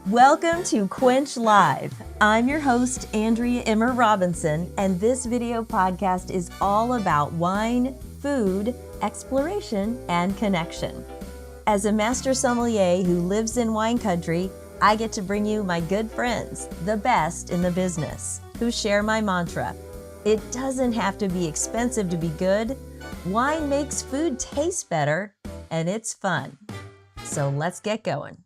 Welcome to Quench Live. I'm your host, Andrea Emmer Robinson, and this video podcast is all about wine, food, exploration, and connection. As a master sommelier who lives in wine country, I get to bring you my good friends, the best in the business, who share my mantra. It doesn't have to be expensive to be good. Wine makes food taste better, and it's fun. So let's get going.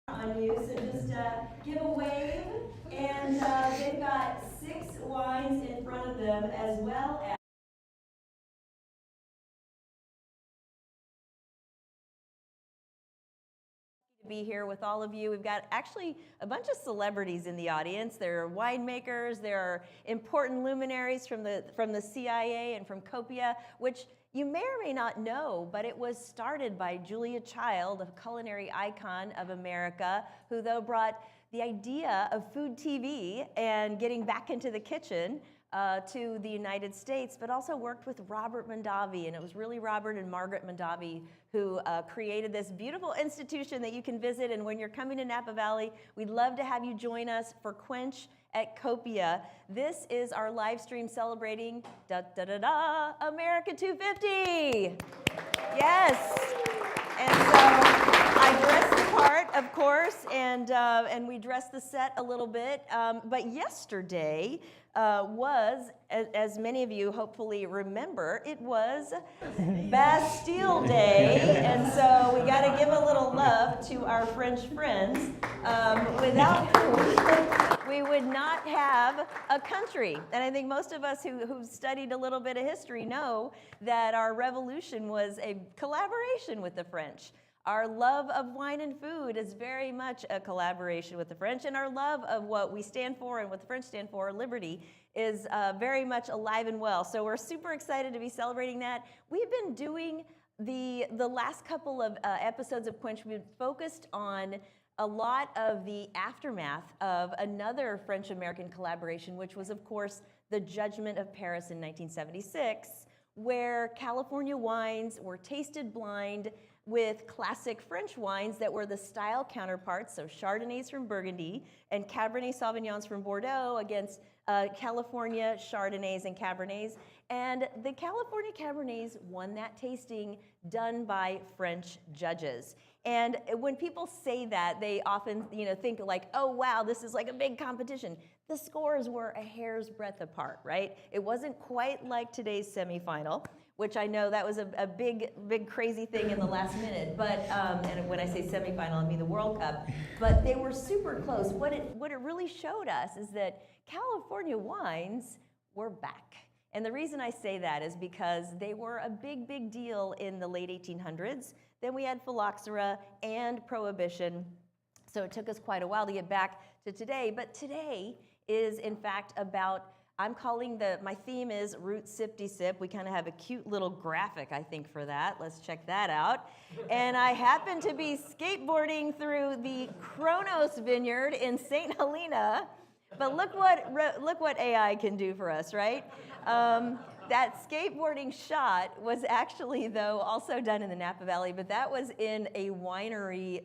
On you, so just give a wave, and they've got 6 wines in front of them, as well as to be here with all of you. We've got actually a bunch of celebrities in the audience. There are winemakers, there are important luminaries from the CIA and from Copia, which you may or may not know, but it was started by Julia Child, a culinary icon of America, who though brought the idea of food TV and getting back into the kitchen to the United States, but also worked with Robert Mondavi, and it was really Robert and Margaret Mondavi who created this beautiful institution that you can visit. And when you're coming to Napa Valley, we'd love to have you join us for Quench at Copia. This is our live stream celebrating America 250. Yes. And so I dressed the part, of course, and we dressed the set a little bit. But yesterday was, as many of you hopefully remember, it was Bastille Day, and so we got to give a little love to our French friends. Without whom we would not have a country. And I think most of us who've studied a little bit of history know that our revolution was a collaboration with the French. Our love of wine and food is very much a collaboration with the French, and our love of what we stand for and what the French stand for, liberty, is very much alive and well. So we're super excited to be celebrating that. We've been doing the last couple of episodes of Quench, we've focused on a lot of the aftermath of another French-American collaboration, which was, of course, the Judgment of Paris in 1976, where California wines were tasted blind with classic French wines that were the style counterparts, so Chardonnays from Burgundy and Cabernet Sauvignons from Bordeaux against California Chardonnays and Cabernets. And the California Cabernets won that tasting done by French judges. And when people say that, they often think like, oh wow, this is like a big competition. The scores were a hair's breadth apart, right? It wasn't quite like today's semifinal, which I know that was a big crazy thing in the last minute. But and when I say semifinal, I mean the World Cup. But they were super close. What it really showed us is that California wines were back. And the reason I say that is because they were a big deal in the late 1800s. Then we had phylloxera and Prohibition. So it took us quite a while to get back to today. But today is, in fact, about, I'm calling my theme is Root Sipty-Sip. We kind of have a cute little graphic, I think, for that. Let's check that out. And I happen to be skateboarding through the Kronos Vineyard in St. Helena. But look what AI can do for us, right? That skateboarding shot was actually, though, also done in the Napa Valley, but that was in a winery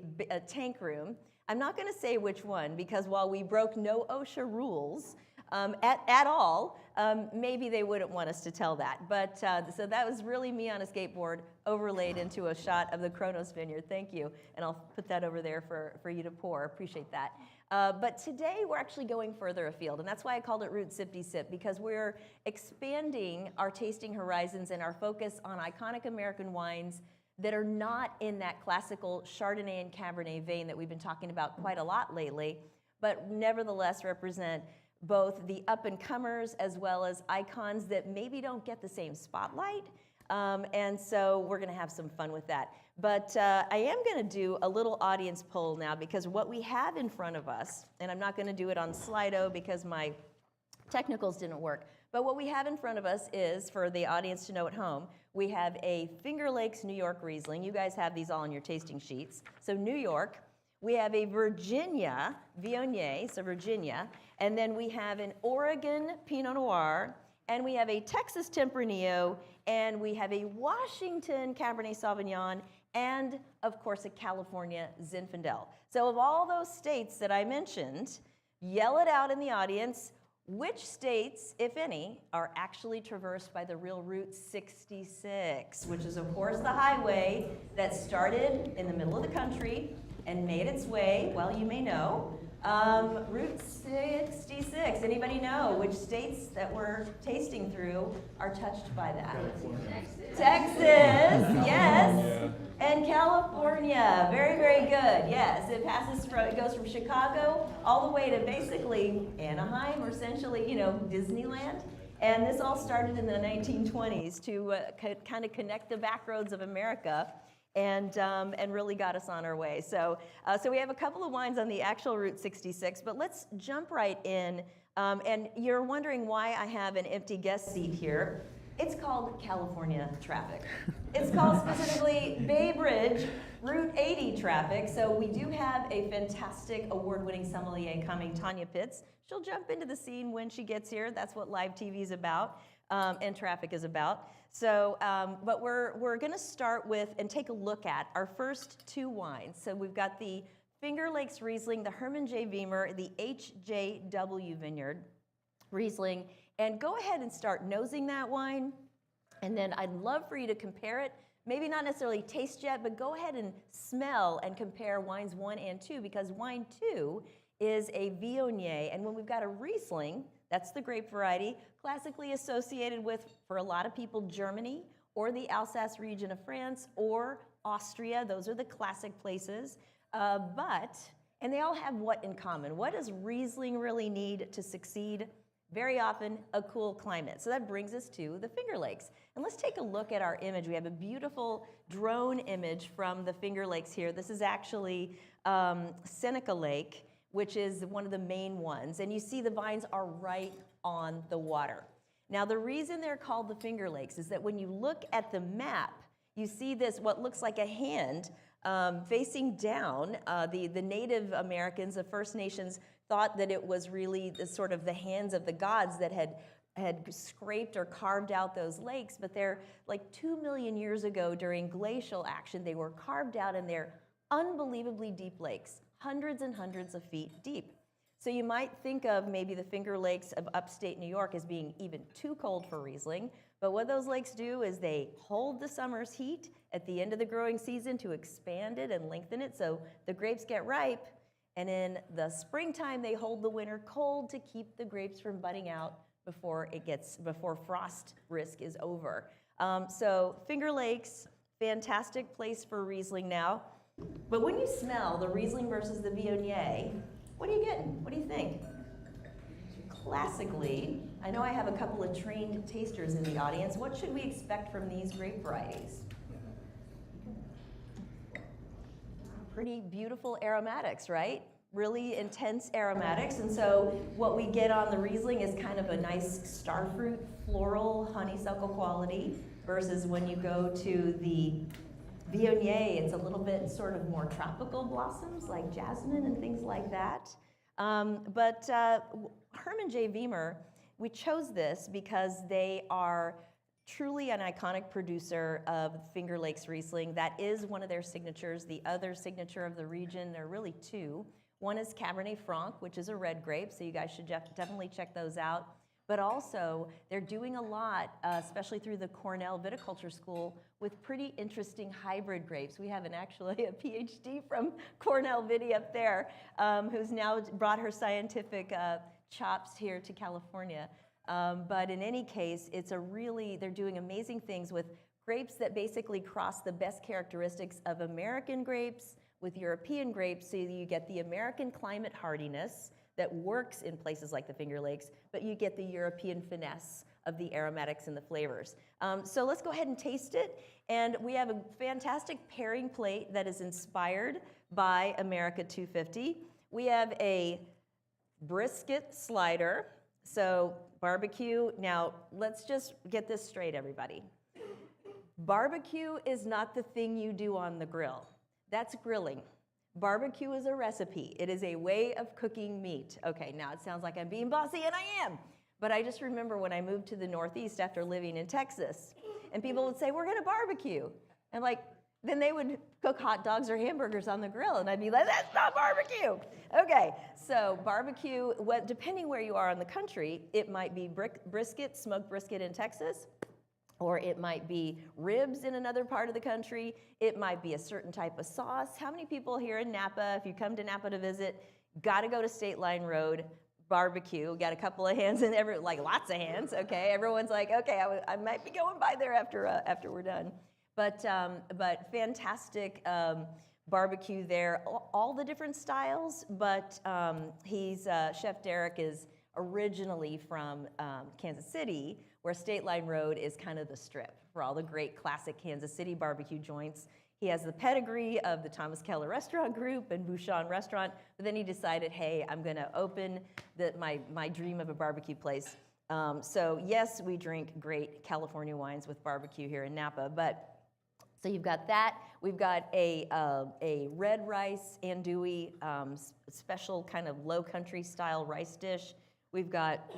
tank room. I'm not going to say which one, because while we broke no OSHA rules at all, maybe they wouldn't want us to tell that. But so that was really me on a skateboard overlaid into a shot of the Kronos Vineyard. Thank you. And I'll put that over there for you to pour. Appreciate that. But today we're actually going further afield, and that's why I called it Root Sipty-Sip, because we're expanding our tasting horizons and our focus on iconic American wines that are not in that classical Chardonnay and Cabernet vein that we've been talking about quite a lot lately, but nevertheless represent both the up-and-comers as well as icons that maybe don't get the same spotlight. And so we're going to have some fun with that. But I am going to do a little audience poll now, because what we have in front of us, and I'm not going to do it on Slido because my technicals didn't work, but what we have in front of us is, for the audience to know at home, We have a Finger Lakes New York Riesling. You guys have these all on your tasting sheets. So New York. We have a Virginia Viognier, so Virginia. And then we have an Oregon Pinot Noir. And we have a Texas Tempranillo. And we have a Washington Cabernet Sauvignon. And, of course, a California Zinfandel. So of all those states that I mentioned, yell it out in the audience. Which states, if any, are actually traversed by the real Route 66, which is, of course, the highway that started in the middle of the country and made its way, well, you may know, Route 66. Anybody know which states that we're tasting through are touched by that? Texas, yes. And California, very, very good. Yes, it goes from Chicago all the way to basically Anaheim, or essentially, Disneyland. And this all started in the 1920s to kind of connect the back roads of America, and really got us on our way. So we have a couple of wines on the actual Route 66, but let's jump right in. And you're wondering why I have an empty guest seat here. It's called California traffic. It's called specifically Bay Bridge Route 80 traffic. So we do have a fantastic award-winning sommelier coming, Tonya Pitts. She'll jump into the scene when she gets here. That's what live TV is about, and traffic is about. So, but we're going to start with and take a look at our first two wines. So we've got the Finger Lakes Riesling, the Herman J. Weimer, the HJW Vineyard Riesling. And go ahead and start nosing that wine. And then I'd love for you to compare it. Maybe not necessarily taste yet, but go ahead and smell and compare wines 1 and 2, because wine 2 is a Viognier. And when we've got a Riesling, that's the grape variety, classically associated with, for a lot of people, Germany or the Alsace region of France or Austria. Those are the classic places. And they all have what in common? What does Riesling really need to succeed? Very often, a cool climate. So that brings us to the Finger Lakes. And let's take a look at our image. We have a beautiful drone image from the Finger Lakes here. This is actually Seneca Lake, which is one of the main ones. And you see the vines are right on the water. Now, the reason they're called the Finger Lakes is that when you look at the map, you see this, what looks like a hand facing down. The Native Americans, the First Nations, thought that it was really the hands of the gods that had scraped or carved out those lakes, but they're like 2 million years ago during glacial action, they were carved out, and they're unbelievably deep lakes, hundreds and hundreds of feet deep. So you might think of maybe the Finger Lakes of upstate New York as being even too cold for Riesling, but what those lakes do is they hold the summer's heat at the end of the growing season to expand it and lengthen it so the grapes get ripe. And in the springtime, they hold the winter cold to keep the grapes from budding out before frost risk is over. So Finger Lakes, fantastic place for Riesling now. But when you smell the Riesling versus the Viognier, what are you getting? What do you think? Classically, I know I have a couple of trained tasters in the audience. What should we expect from these grape varieties? Pretty beautiful aromatics, right? Really intense aromatics. And so what we get on the Riesling is kind of a nice starfruit, floral, honeysuckle quality, versus when you go to the Viognier, it's a little bit sort of more tropical blossoms like jasmine and things like that. But Herman J. Weimer, we chose this because they are truly an iconic producer of Finger Lakes Riesling. That is one of their signatures. The other signature of the region, there are really two. One is Cabernet Franc, which is a red grape, so you guys should definitely check those out. But also, they're doing a lot, especially through the Cornell Viticulture School, with pretty interesting hybrid grapes. We have actually a PhD from Cornell Viti up there, who's now brought her scientific chops here to California. But in any case, they're doing amazing things with grapes that basically cross the best characteristics of American grapes with European grapes, so you get the American climate hardiness that works in places like the Finger Lakes, but you get the European finesse of the aromatics and the flavors. So let's go ahead and taste it. And we have a fantastic pairing plate that is inspired by America 250. We have a brisket slider, so barbecue. Now, let's just get this straight, everybody. Barbecue is not the thing you do on the grill. That's grilling. Barbecue is a recipe. It is a way of cooking meat. Okay, now it sounds like I'm being bossy, and I am. But I just remember when I moved to the Northeast after living in Texas, and people would say, we're gonna barbecue. And like, then they would cook hot dogs or hamburgers on the grill, and I'd be like, that's not barbecue. Okay, so barbecue, depending where you are in the country, it might be brisket, smoked brisket in Texas, or it might be ribs in another part of the country. It might be a certain type of sauce. How many people here in Napa, if you come to Napa to visit, gotta go to State Line Road, barbecue, got a couple of hands in like lots of hands, okay? Everyone's like, okay, I might be going by there after we're done. But fantastic barbecue there, all the different styles, but Chef Derek is originally from Kansas City, where State Line Road is kind of the strip for all the great classic Kansas City barbecue joints. He has the pedigree of the Thomas Keller Restaurant Group and Bouchon Restaurant, but then he decided, hey, I'm gonna open my dream of a barbecue place. So yes, we drink great California wines with barbecue here in Napa, but so you've got that. We've got a red rice andouille, special kind of low country style rice dish. We've got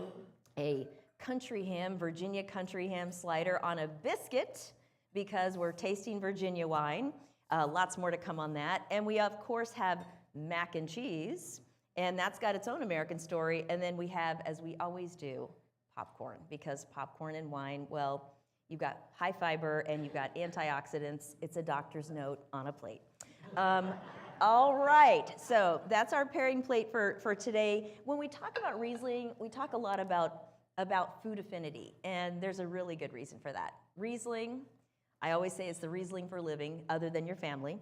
a country ham, Virginia country ham slider on a biscuit, because we're tasting Virginia wine. Lots more to come on that. And we, of course, have mac and cheese, and that's got its own American story. And then we have, as we always do, popcorn, because popcorn and wine, well, you've got high fiber and you've got antioxidants. It's a doctor's note on a plate. All right, so that's our pairing plate for today. When we talk about Riesling, we talk a lot about food affinity, and there's a really good reason for that. Riesling, I always say it's the Riesling for living, other than your family.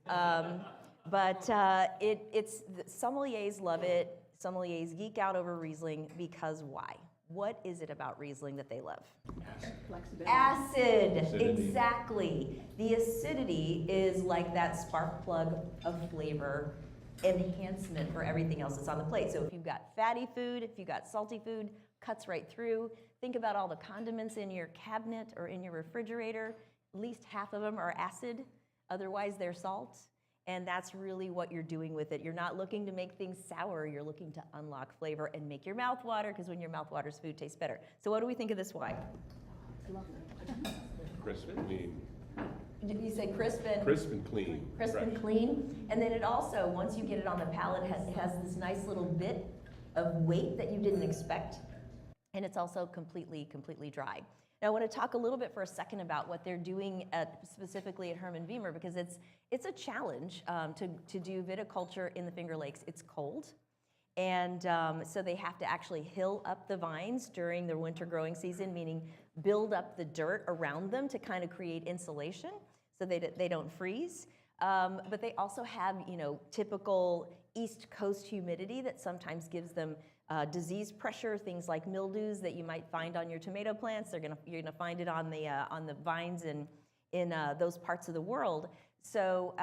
Sommeliers love it. Sommeliers geek out over Riesling because why? What is it about Riesling that they love? Acid, exactly. The acidity is like that spark plug of flavor enhancement for everything else that's on the plate. So if you've got fatty food, if you've got salty food, cuts right through. Think about all the condiments in your cabinet or in your refrigerator. At least half of them are acid, otherwise they're salt. And that's really what you're doing with it. You're not looking to make things sour, you're looking to unlock flavor and make your mouth water, because when your mouth waters, food tastes better. So what do we think of this wine? Crisp and clean. Did you say crisp and? Crisp and clean. Crisp and clean. And then it also, once you get it on the palate, has this nice little bit of weight that you didn't expect. And it's also completely dry. Now I want to talk a little bit for a second about what they're doing specifically at Herman Wiemer, because it's a challenge to do viticulture in the Finger Lakes. It's cold, and so they have to actually hill up the vines during the winter growing season, meaning build up the dirt around them to kind of create insulation so they don't freeze. But they also have, typical East Coast humidity that sometimes gives them disease pressure, things like mildews that you might find on your tomato plants. You're gonna find it on the vines in those parts of the world. So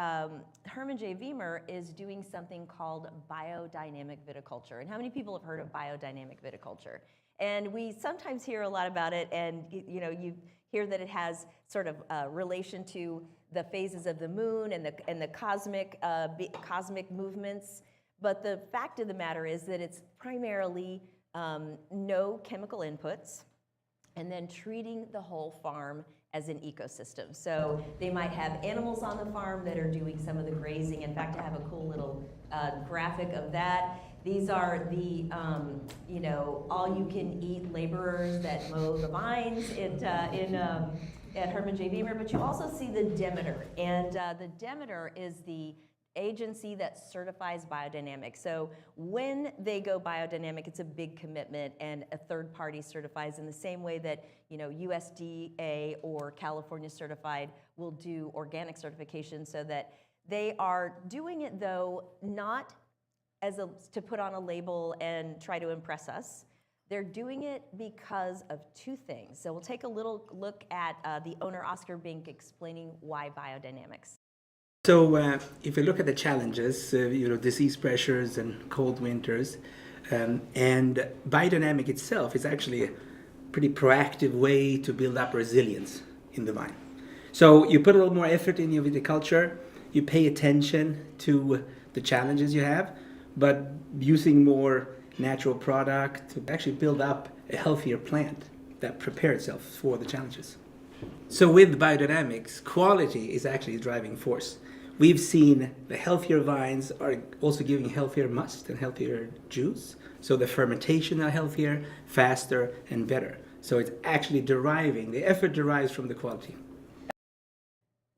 Herman J. Wiemer is doing something called biodynamic viticulture. And how many people have heard of biodynamic viticulture? And we sometimes hear a lot about it, and you hear that it has sort of relation to the phases of the moon and the cosmic movements. But the fact of the matter is that it's primarily no chemical inputs, and then treating the whole farm as an ecosystem. So they might have animals on the farm that are doing some of the grazing. In fact, I have a cool little graphic of that. These are the, all-you-can-eat laborers that mow the vines at Herman J. Wiemer. But you also see the Demeter, and the Demeter is the agency that certifies biodynamic. So when they go biodynamic, it's a big commitment, and a third party certifies in the same way that USDA or California Certified will do organic certification, so that they are doing it, though, not to put on a label and try to impress us. They're doing it because of two things. So we'll take a little look at the owner, Oscar Bink, explaining why biodynamics. So if you look at the challenges, disease pressures and cold winters, and biodynamic itself is actually a pretty proactive way to build up resilience in the vine. So you put a little more effort in your viticulture, you pay attention to the challenges you have, but using more natural product to actually build up a healthier plant that prepare itself for the challenges. So with biodynamics, quality is actually a driving force. We've seen the healthier vines are also giving healthier must and healthier juice. So the fermentation are healthier, faster, and better. So it's actually the effort derives from the quality.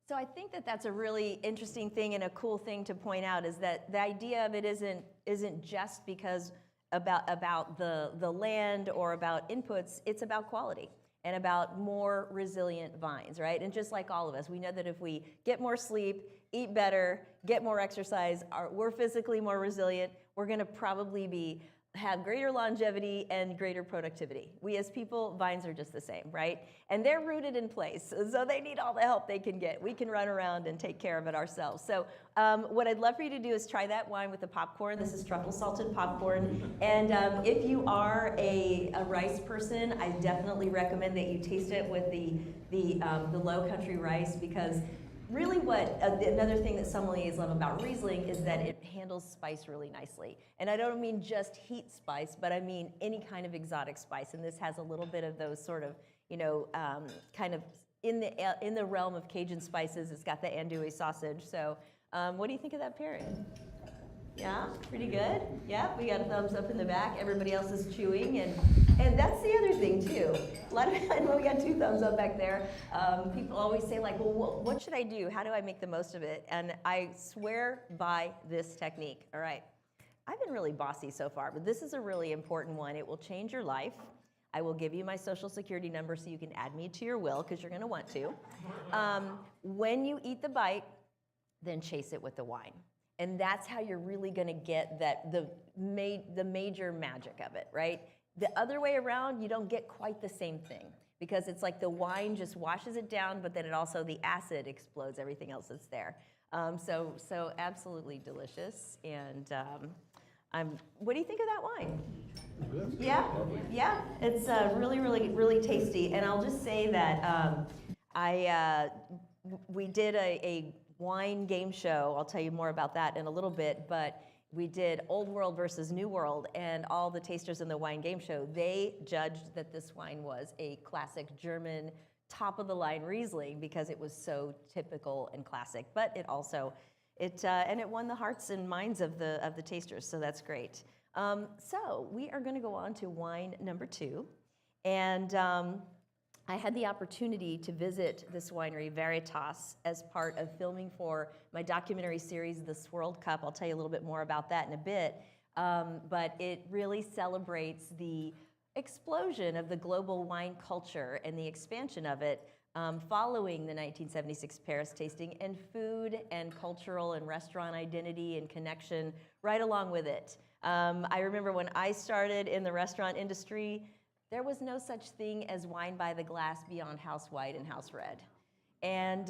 So I think that that's a really interesting thing and a cool thing to point out is that the idea of it isn't just because about the land or about inputs, it's about quality and about more resilient vines, right? And just like all of us, we know that if we get more sleep, eat better, get more exercise, we're physically more resilient, we're gonna probably have greater longevity and greater productivity. We as people, vines are just the same, right? And they're rooted in place, so they need all the help they can get. We can run around and take care of it ourselves. So what I'd love for you to do is try that wine with the popcorn. This is truffle salted popcorn. And if you are a rice person, I definitely recommend that you taste it with the low country rice, because really what, another thing that sommeliers love about Riesling is that it handles spice really nicely. And I don't mean just heat spice, but I mean any kind of exotic spice. And this has a little bit of those sort of, kind of in the realm of Cajun spices. It's got the andouille sausage. So what do you think of that pairing? Yeah, pretty good. Yeah, we got a thumbs up in the back. Everybody else is chewing, and that's the other thing too. I know we got 2 thumbs up back there. People always say like, well, what should I do? How do I make the most of it? And I swear by this technique. All right, I've been really bossy so far, but this is a really important one. It will change your life. I will give you my social security number so you can add me to your will, because you're going to want to. When you eat the bite, then chase it with the wine. And that's how you're really going to get the major magic of it, right? The other way around, you don't get quite the same thing, because it's like the wine just washes it down, but then the acid explodes everything else that's there. So absolutely delicious. And what do you think of that wine? Good. Yeah, it's really, really, really tasty. And I'll just say that we did a wine game show. I'll tell you more about that in a little bit, but we did Old World versus New World, and all the tasters in the wine game show, they judged that this wine was a classic German top-of-the-line Riesling because it was so typical and classic, but it also, and it won the hearts and minds of the tasters, so that's great. So we are gonna go on to wine number 2, and I had the opportunity to visit this winery, Veritas, as part of filming for my documentary series, The Swirled Cup. I'll tell you a little bit more about that in a bit. But it really celebrates the explosion of the global wine culture and the expansion of it following the 1976 Paris tasting, and food and cultural and restaurant identity and connection right along with it. I remember when I started in the restaurant industry, there was no such thing as wine by the glass beyond house white and house red. And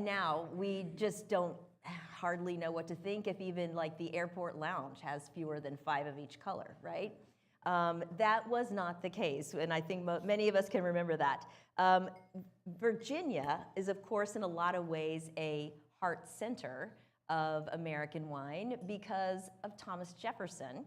now we just don't hardly know what to think if even like the airport lounge has fewer than 5 of each color, right? That was not the case, and I think many of us can remember that. Virginia is, of course, in a lot of ways a heart center of American wine because of Thomas Jefferson,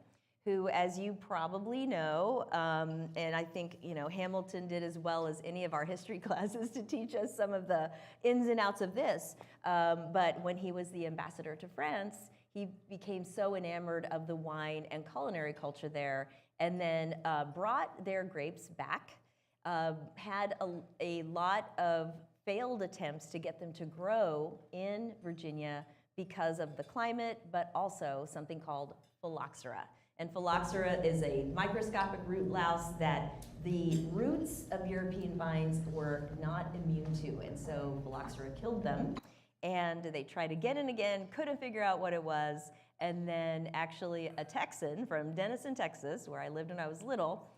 who, as you probably know, and I think Hamilton did as well as any of our history classes to teach us some of the ins and outs of this. But when he was the ambassador to France, he became so enamored of the wine and culinary culture there, and then brought their grapes back, had a lot of failed attempts to get them to grow in Virginia because of the climate, but also something called phylloxera. And phylloxera is a microscopic root louse that the roots of European vines were not immune to, and so phylloxera killed them. And they tried again and again, couldn't figure out what it was, and then actually a Texan from Denison, Texas, where I lived when I was little,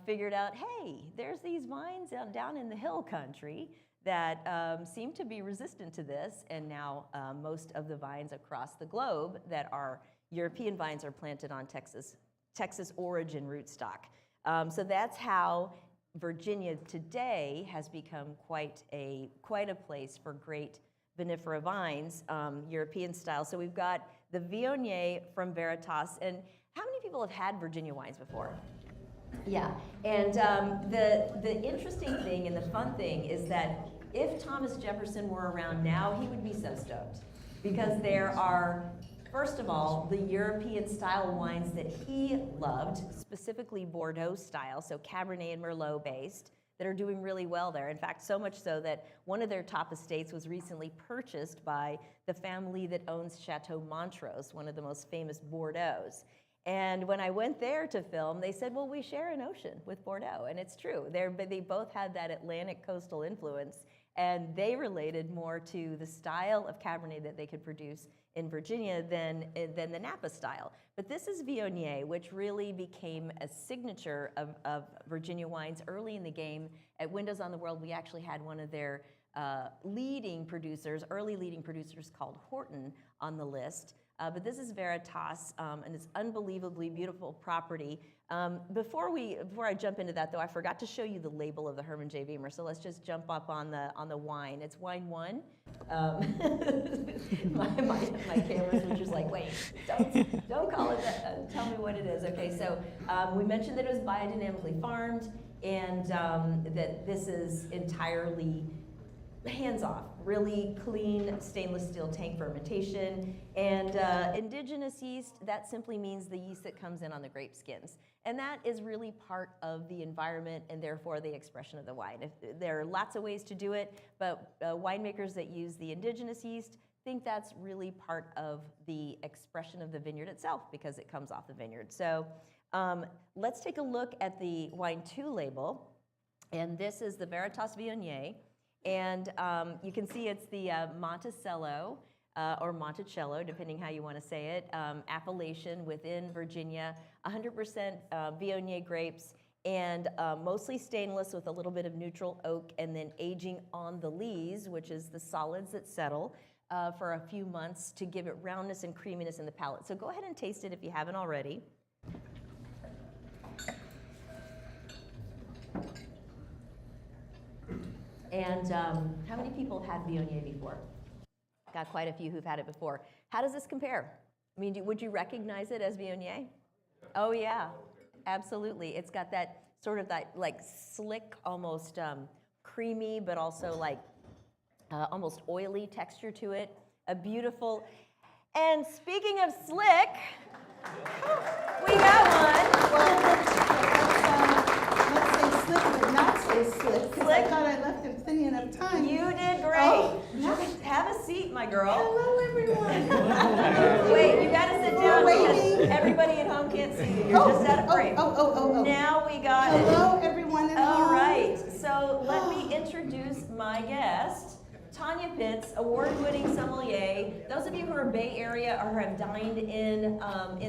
figured out, hey, there's these vines down in the hill country that seem to be resistant to this, and now most of the vines across the globe that are European vines are planted on Texas origin rootstock. So that's how Virginia today has become quite a place for great vinifera vines, European style. So we've got the Viognier from Veritas. And how many people have had Virginia wines before? Yeah, and the interesting thing and the fun thing is that if Thomas Jefferson were around now, he would be so stoked, because there are, first of all, the European style wines that he loved, specifically Bordeaux style, so Cabernet and Merlot based, that are doing really well there. In fact, so much so that one of their top estates was recently purchased by the family that owns Chateau Montrose, one of the most famous Bordeaux's. And when I went there to film, they said, well, we share an ocean with Bordeaux. And it's true. They both had that Atlantic coastal influence, and they related more to the style of Cabernet that they could produce in Virginia than the Napa style. But this is Viognier, which really became a signature of Virginia wines early in the game. At Windows on the World, we actually had one of their early leading producers called Horton on the list. But this is Veritas, and it's unbelievably beautiful property. Before I jump into that, though, I forgot to show you the label of the Herman J. Beamer. So let's just jump up on the wine. It's wine 1. My camera switcher's like, wait, don't call it that. Tell me what it is. Okay, so we mentioned that it was biodynamically farmed, and that this is entirely hands-off, really clean stainless steel tank fermentation. And indigenous yeast, that simply means the yeast that comes in on the grape skins. And that is really part of the environment and therefore the expression of the wine. There are lots of ways to do it, but winemakers that use the indigenous yeast think that's really part of the expression of the vineyard itself because it comes off the vineyard. So let's take a look at the wine 2 label. And this is the Veritas Viognier. And you can see it's the Monticello or Monticello, depending how you want to say it, appellation within Virginia, 100% Viognier grapes, and mostly stainless with a little bit of neutral oak, and then aging on the lees, which is the solids that settle, for a few months to give it roundness and creaminess in the palate. So go ahead and taste it if you haven't already. And how many people have had Viognier before? Got quite a few who've had it before. How does this compare? I mean, would you recognize it as Viognier? Oh yeah, absolutely. It's got that sort of that like slick, almost creamy, but also like almost oily texture to it. A beautiful, and speaking of slick, we got one. Let's say slick, but not say slick, because I thought I left him plenty enough time. You did great. Oh. Have a seat, my girl. Hello, everyone. Wait, you gotta sit down because everybody at home can't see you. You're just out of frame. Oh. Now we got Hello, everyone at home. All right, so let me introduce my guest, Tonya Pitts, award-winning sommelier. Those of you who are Bay Area or have dined in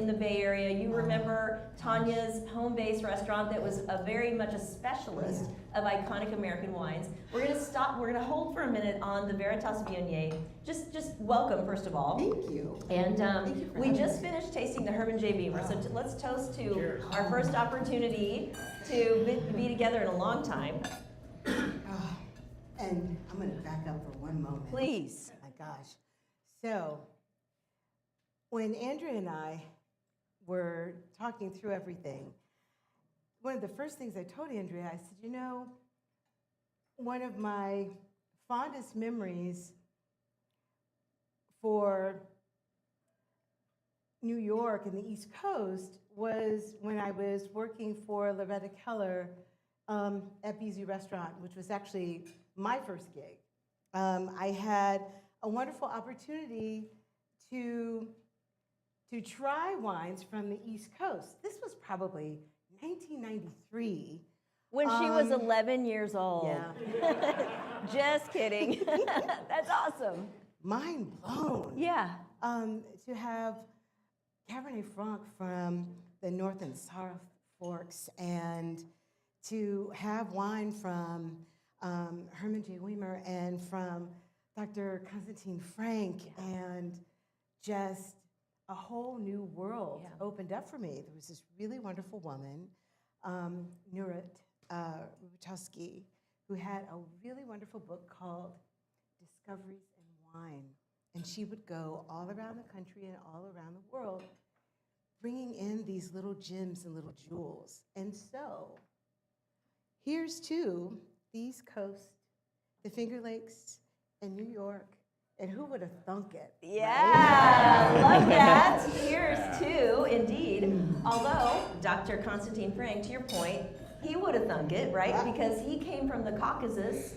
the Bay Area, you remember Tonya's home-based restaurant that was very much a specialist of iconic American wines. We're gonna stop. We're gonna hold for a minute on the Veritas Viognier. Just welcome, first of all. Thank you. And Thank you for we having just me. finished tasting the Herman J. Beamer, so let's toast to our first opportunity to be together in a long time. Oh, and I'm going to back up for one moment. Please. Oh my gosh. So, when Andrea and I were talking through everything, one of the first things I told Andrea, I said, you know, one of my fondest memories for New York and the East Coast was when I was working for Loretta Keller at BZ Restaurant, which was actually my first gig. I had a wonderful opportunity to try wines from the East Coast. This was probably 1993. When she was 11 years old. Yeah. Just kidding. That's awesome. Mind blown. Yeah. To have Cabernet Franc from the North and South Forks, and to have wine from Herman J. Beamer and from Dr. Constantine Frank, and just a whole new world opened up for me. There was this really wonderful woman, Nurit Rubachowski, who had a really wonderful book called Discoveries in Wine. And she would go all around the country and all around the world, bringing in these little gems and little jewels. And so, here's to the East Coast, the Finger Lakes, and New York. And who would have thunk it? Yeah, love that. Here's to, indeed. Although, Dr. Constantine Frank, to your point, he would have thunk it, right? Because he came from the Caucasus,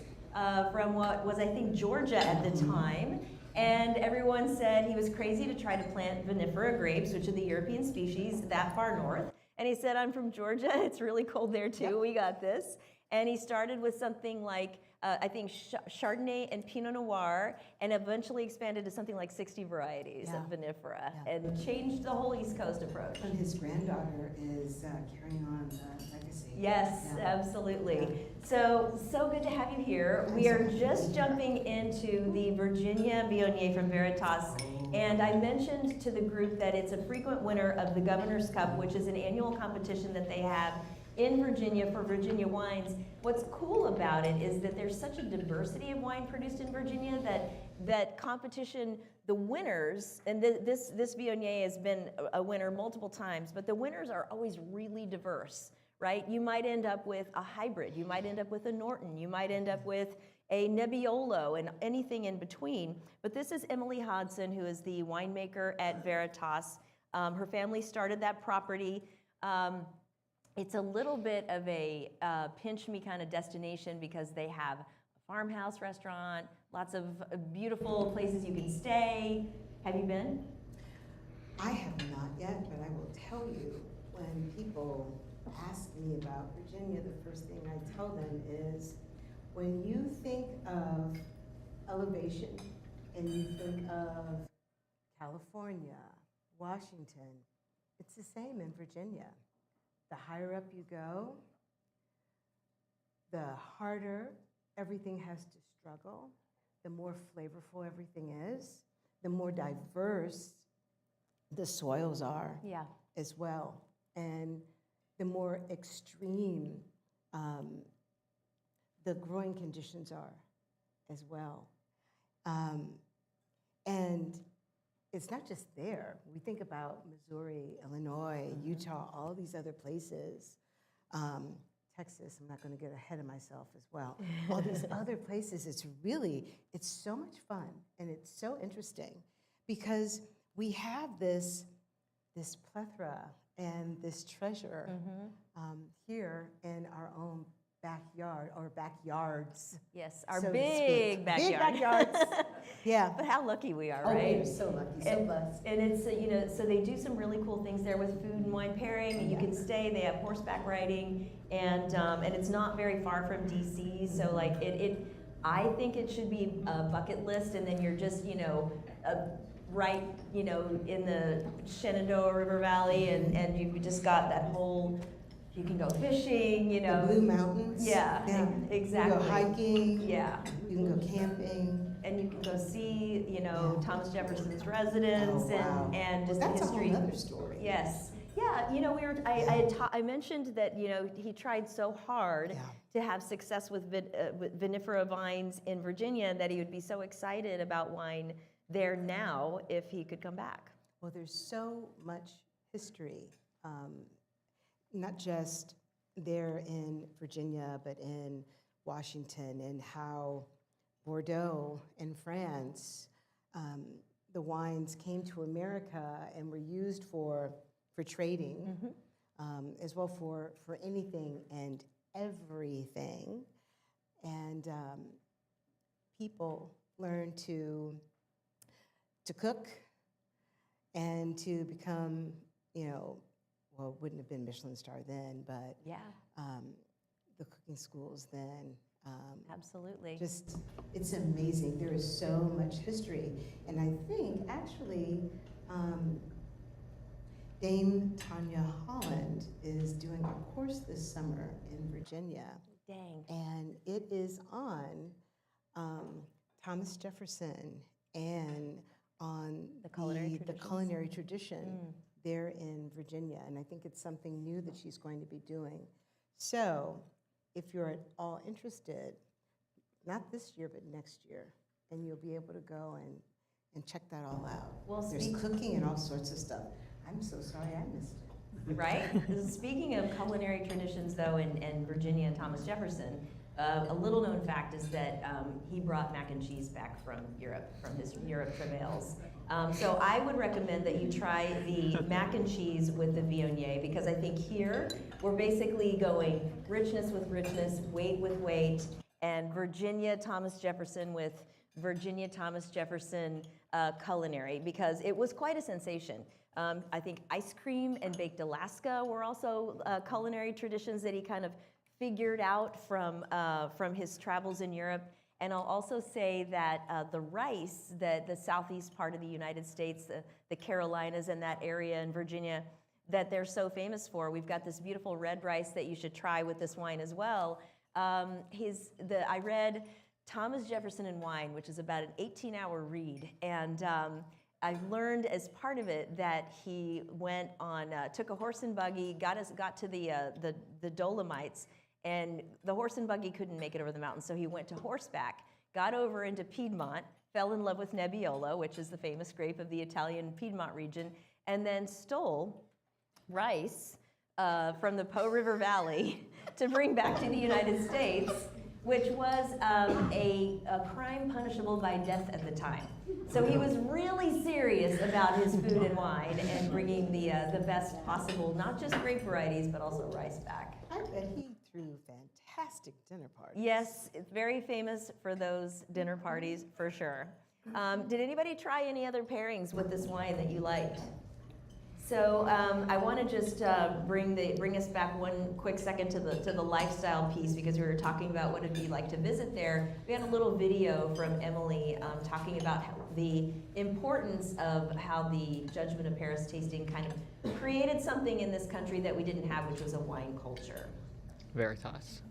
from what was, I think, Georgia at the time. And everyone said he was crazy to try to plant vinifera grapes, which are the European species, that far north. And he said, I'm from Georgia. It's really cold there, too. We got this. And he started with something like, I think, Chardonnay and Pinot Noir, and eventually expanded to something like 60 varieties of vinifera, and changed the whole East Coast approach. And his granddaughter is carrying on the legacy. Yes, absolutely. So good to have you here. We are just jumping into the Virginia Viognier from Veritas. And I mentioned to the group that it's a frequent winner of the Governor's Cup, which is an annual competition that they have in Virginia for Virginia wines. What's cool about it is that there's such a diversity of wine produced in Virginia that competition, the winners, and this Viognier has been a winner multiple times, but the winners are always really diverse, right? You might end up with a hybrid, you might end up with a Norton, you might end up with a Nebbiolo, and anything in between. But this is Emily Hodson, who is the winemaker at Veritas. Her family started that property. It's a little bit of a pinch me kind of destination because they have a farmhouse restaurant, lots of beautiful places you can stay. Have you been? I have not yet, but I will tell you, when people ask me about Virginia, the first thing I tell them is, when you think of elevation and you think of California, Washington, it's the same in Virginia. The higher up you go, the harder everything has to struggle, the more flavorful everything is, the more diverse the soils are as well, and the more extreme the growing conditions are as well. And it's not just there. We think about Missouri, Illinois, Utah, all these other places. Texas, I'm not going to get ahead of myself as well. All these other places, it's so much fun, and it's so interesting because we have this plethora and this treasure here in our own backyard, or backyards. Yes, our so big backyard. Big backyards. Yeah. But how lucky we are, Oh, right? we're so lucky, so blessed. And it's, so they do some really cool things there with food and wine pairing, and you can stay. They have horseback riding, and it's not very far from DC. So like I think it should be a bucket list, and then you're just right in the Shenandoah River Valley, and you've just got that whole. You can go fishing, The Blue Mountains. Yeah, exactly. You can go hiking. Yeah. You can go camping. And you can go see, Thomas Jefferson's residence and just that's the history. That's a whole other story. Yes. Yeah, I mentioned that, he tried so hard to have success with vinifera vines in Virginia that he would be so excited about wine there now if he could come back. Well, there's so much history. Not just there in Virginia, but in Washington, and how Bordeaux in France, the wines came to America and were used for trading, as well for anything and everything. And people learned to cook and to become, well, it wouldn't have been Michelin star then, but the cooking schools then. Absolutely. Just, it's amazing. There is so much history. And I think, actually, Dame Tonya Holland is doing a course this summer in Virginia. Dang. And it is on Thomas Jefferson and on the culinary tradition. There in Virginia, and I think it's something new that she's going to be doing. So if you're at all interested, not this year, but next year, and you'll be able to go and check that all out. Well, There's cooking and all sorts of stuff. I'm so sorry I missed it. Right? Speaking of culinary traditions, though, in Virginia and Thomas Jefferson, a little known fact is that he brought mac and cheese back from Europe, from his Europe travails. So I would recommend that you try the mac and cheese with the Viognier, because I think here we're basically going richness with richness, weight with weight, and Virginia Thomas Jefferson with Virginia Thomas Jefferson culinary, because it was quite a sensation. I think ice cream and baked Alaska were also culinary traditions that he kind of figured out from his travels in Europe. And I'll also say that the rice, that the southeast part of the United States, the Carolinas and that area in Virginia, that they're so famous for. We've got this beautiful red rice that you should try with this wine as well. I read Thomas Jefferson and Wine, which is about an 18-hour read, and I learned as part of it that he went on, took a horse and buggy, got to the Dolomites, and the horse and buggy couldn't make it over the mountain, so he went to horseback, got over into Piedmont, fell in love with Nebbiolo, which is the famous grape of the Italian Piedmont region, and then stole rice from the Po River Valley to bring back to the United States, which was a crime punishable by death at the time. So he was really serious about his food and wine and bringing the best possible, not just grape varieties, but also rice back. I bet he threw fantastic dinner parties. Yes, it's very famous for those dinner parties, for sure. Did anybody try any other pairings with this wine that you liked? So I want to just bring us back one quick second to the lifestyle piece, because we were talking about what it'd be like to visit there. We had a little video from Emily talking about the importance of how the Judgment of Paris tasting kind of created something in this country that we didn't have, which was a wine culture. Veritas.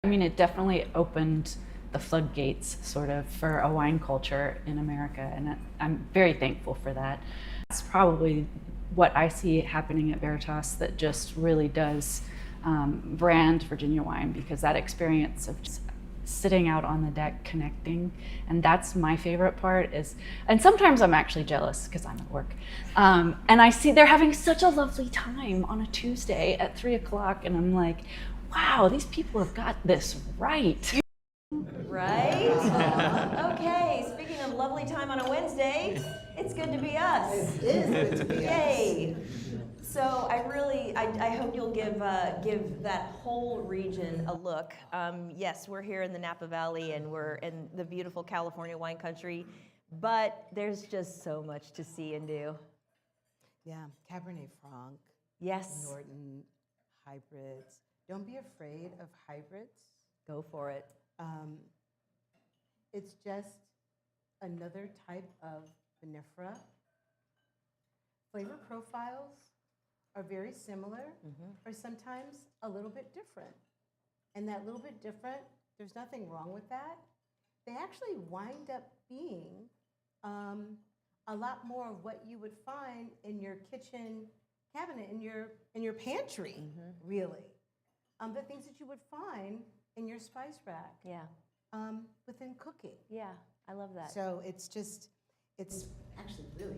I mean, it definitely opened the floodgates sort of for a wine culture in America, and I'm very thankful for that. It's probably what I see happening at Veritas that just really does brand Virginia wine, because that experience of just sitting out on the deck connecting, and that's my favorite part is, and sometimes I'm actually jealous because I'm at work, and I see they're having such a lovely time on a Tuesday at 3 o'clock, and I'm like, wow, these people have got this right. Right? Okay, speaking of lovely time on a Wednesday, it's good to be us. It is good to be us. Yay! So I hope you'll give that whole region a look. Yes, we're here in the Napa Valley and we're in the beautiful California wine country, but there's just so much to see and do. Yeah, Cabernet Franc, Yes, Norton, hybrids. Don't be afraid of hybrids. go for it. It's just another type of vinifera. Flavor profiles are very similar, or sometimes a little bit different. And that little bit different, there's nothing wrong with that. They actually wind up being a lot more of what you would find in your kitchen cabinet, in your pantry, really. The things that you would find in your spice rack. Yeah, Within cooking. yeah, I love that. So it's actually really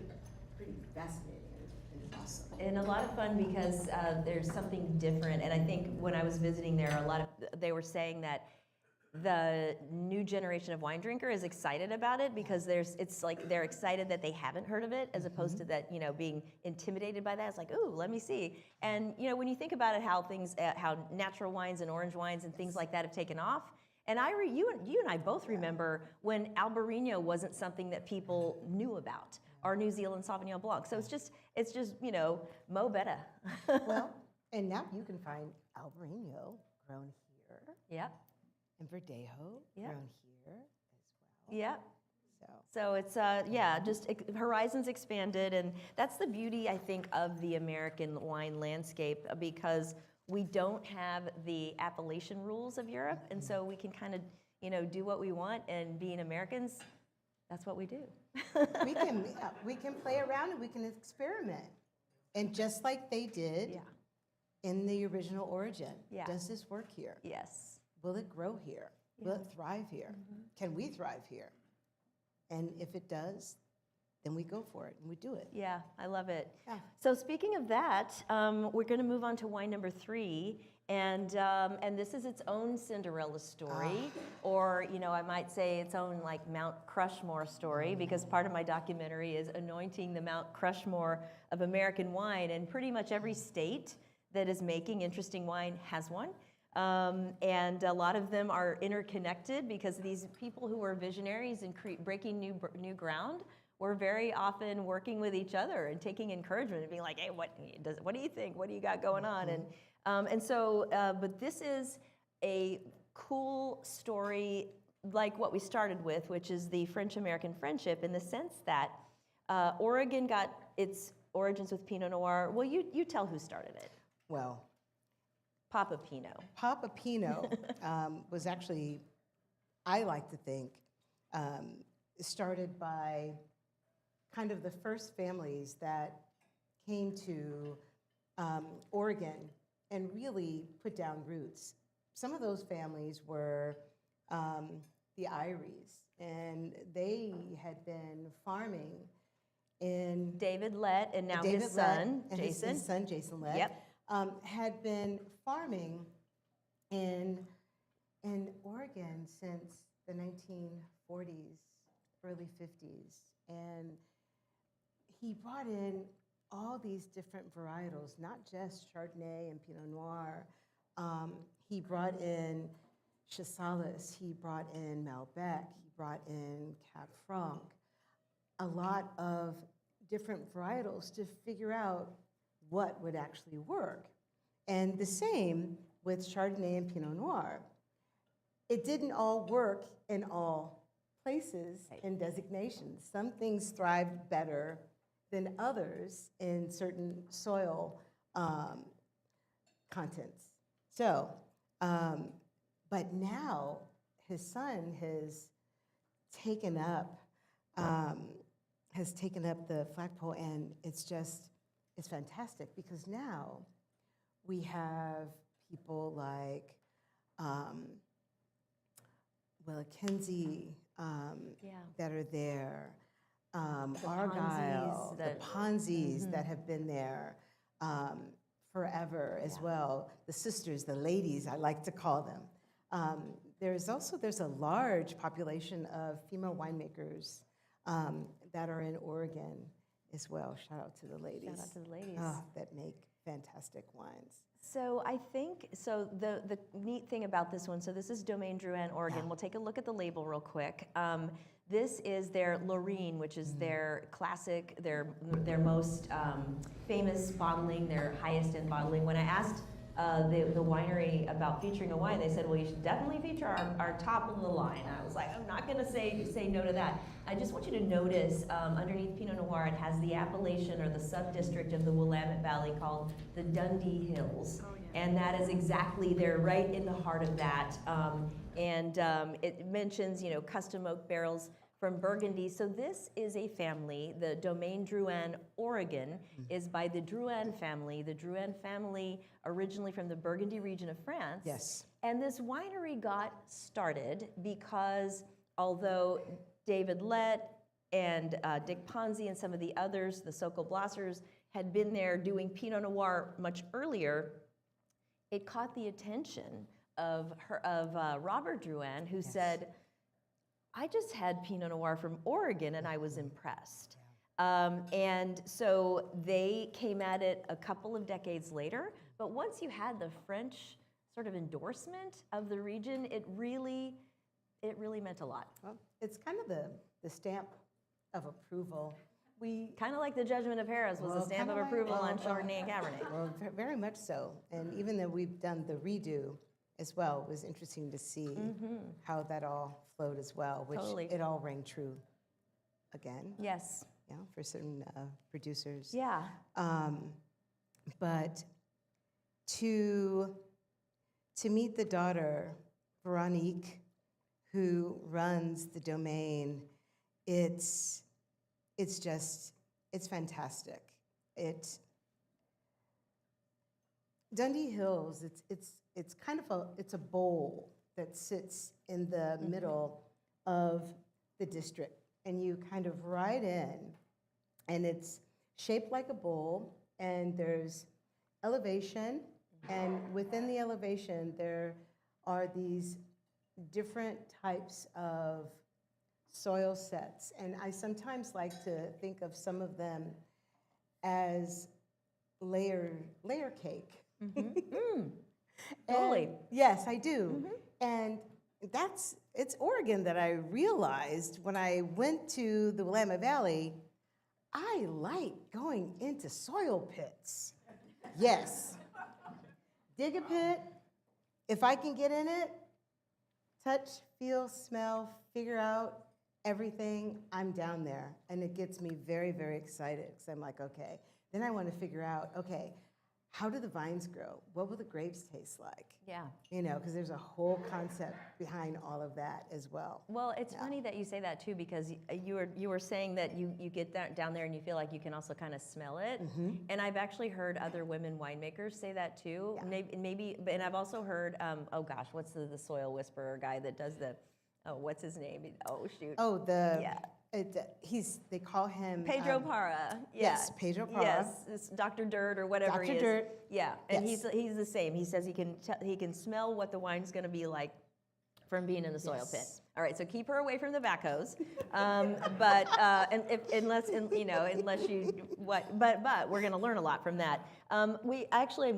pretty fascinating and awesome. And a lot of fun because there's something different. And I think when I was visiting there, they were saying that the new generation of wine drinker is excited about it because it's like they're excited that they haven't heard of it, as opposed to that, being intimidated by that. It's like, ooh, let me see. And when you think about it, how natural wines and orange wines and things like that have taken off. And you and I both remember when Albarino wasn't something that people knew about, or New Zealand Sauvignon Blanc. So it's just mo better. Well, and now you can find Albarino grown here. Yep. And Verdejo Yeah. grown here as well. Yep. So So it's just horizons expanded, and that's the beauty, I think, of the American wine landscape, because we don't have the appellation rules of Europe, and so we can kind of do what we want, and being Americans, that's what we do. we can play around and we can experiment, and just like they did Yeah. in the original origin. Yeah. Does this work here? Yes. Will it grow here? Will it thrive here? Can we thrive here? And if it does, then we go for it and we do it. Yeah, I love it. Yeah. So speaking of that, we're going to move on to wine number 3, and this is its own Cinderella story, or I might say its own like Mount Crushmore story, because part of my documentary is anointing the Mount Crushmore of American wine, and pretty much every state that is making interesting wine has one. And a lot of them are interconnected because these people who are visionaries and breaking new ground were very often working with each other and taking encouragement and being like, hey, what do you think? What do you got going on? But this is a cool story like what we started with, which is the French-American friendship, in the sense that Oregon got its origins with Pinot Noir. Well, you tell who started it. Well, Papa Pinot. Papa Pinot was actually, I like to think, started by kind of the first families that came to Oregon and really put down roots. Some of those families were the Iries, and they had been farming in David Lett, and now David his son, Lett and Jason. his son, Jason Lett, Yep. had been farming in Oregon since the 1940s, early 50s. And he brought in all these different varietals, not just Chardonnay and Pinot Noir. He brought in Chassalas, he brought in Malbec, he brought in Cab Franc, a lot of different varietals to figure out what would actually work. And the same with Chardonnay and Pinot Noir. It didn't all work in all places and designations. Some things thrived better than others in certain soil contents. So, but now his son has taken up the flagpole, and it's fantastic, because now we have people like Willa Kinsey that are there, Argyle, the Ponzis that have been there forever as well. The sisters, the ladies, I like to call them. There's a large population of female winemakers that are in Oregon as well. Shout out to the ladies. Shout out to the ladies. That make fantastic wines. So I think, the neat thing about this one, so this is Domaine Drouhin, Oregon. Yeah. We'll take a look at the label real quick. This is their Lorraine, which is their classic, their most famous bottling, their highest end bottling. When I asked the winery about featuring a wine, they said, well, you should definitely feature our top of the line. I was like, I'm not gonna say no to that. I just want you to notice underneath Pinot Noir, it has the appellation or the sub-district of the Willamette Valley called the Dundee Hills. Oh, yeah. And that is exactly, they're right in the heart of that. It mentions, custom oak barrels from Burgundy. So this is a family, the Domaine Drouhin, Oregon, is by the Drouhin family. The Drouhin family originally from the Burgundy region of France. Yes. And this winery got started because although David Lett and Dick Ponzi and some of the others, the Sokol Blossers, had been there doing Pinot Noir much earlier, it caught the attention of Robert Drouhin, who said, I just had Pinot Noir from Oregon and I was impressed. And so they came at it a couple of decades later, but once you had the French sort of endorsement of the region, it really meant a lot. Well, it's kind of the stamp of approval. Kind of like the Judgment of Paris was a stamp of approval on Chardonnay and Cabernet. Well, very much so. And even though we've done the redo as well, it was interesting to see how that all flowed as well, which Totally. it all rang true again. Yes. For certain producers. Yeah. But to meet the daughter, Veronique, who runs the domain, it's fantastic. Dundee Hills, it's kind of a bowl that sits in the middle of the district, and you kind of ride in, and it's shaped like a bowl, and there's elevation, and within the elevation there are these different types of soil sets, and I sometimes like to think of some of them as layer cake. Totally. And yes, I do. And it's Oregon that I realized when I went to the Willamette Valley, I like going into soil pits. Yes. Dig a pit. If I can get in it, touch, feel, smell, figure out everything, I'm down there. And it gets me very, very excited because I'm like, okay. Then I want to figure out, okay, how do the vines grow? What will the grapes taste like? Yeah. You know, because there's a whole concept behind all of that as well. Well, it's funny that you say that too, because you were saying that you get down there and you feel like you can also kind of smell it. And I've actually heard other women winemakers say that too. Yeah. Maybe, and I've also heard, oh gosh, what's the soil whisperer guy that does what's his name? Oh shoot. Oh, they call him Pedro Parra. Yeah. Yes, Pedro Parra. Yes, it's Dr. Dirt or whatever he Dr. is. Dirt. Yeah, and Yes. he's the same. He says he can smell what the wine's going to be like from being in the soil pit. Yes. All right, so keep her away from the backhoes. Unless we're going to learn a lot from that. I'm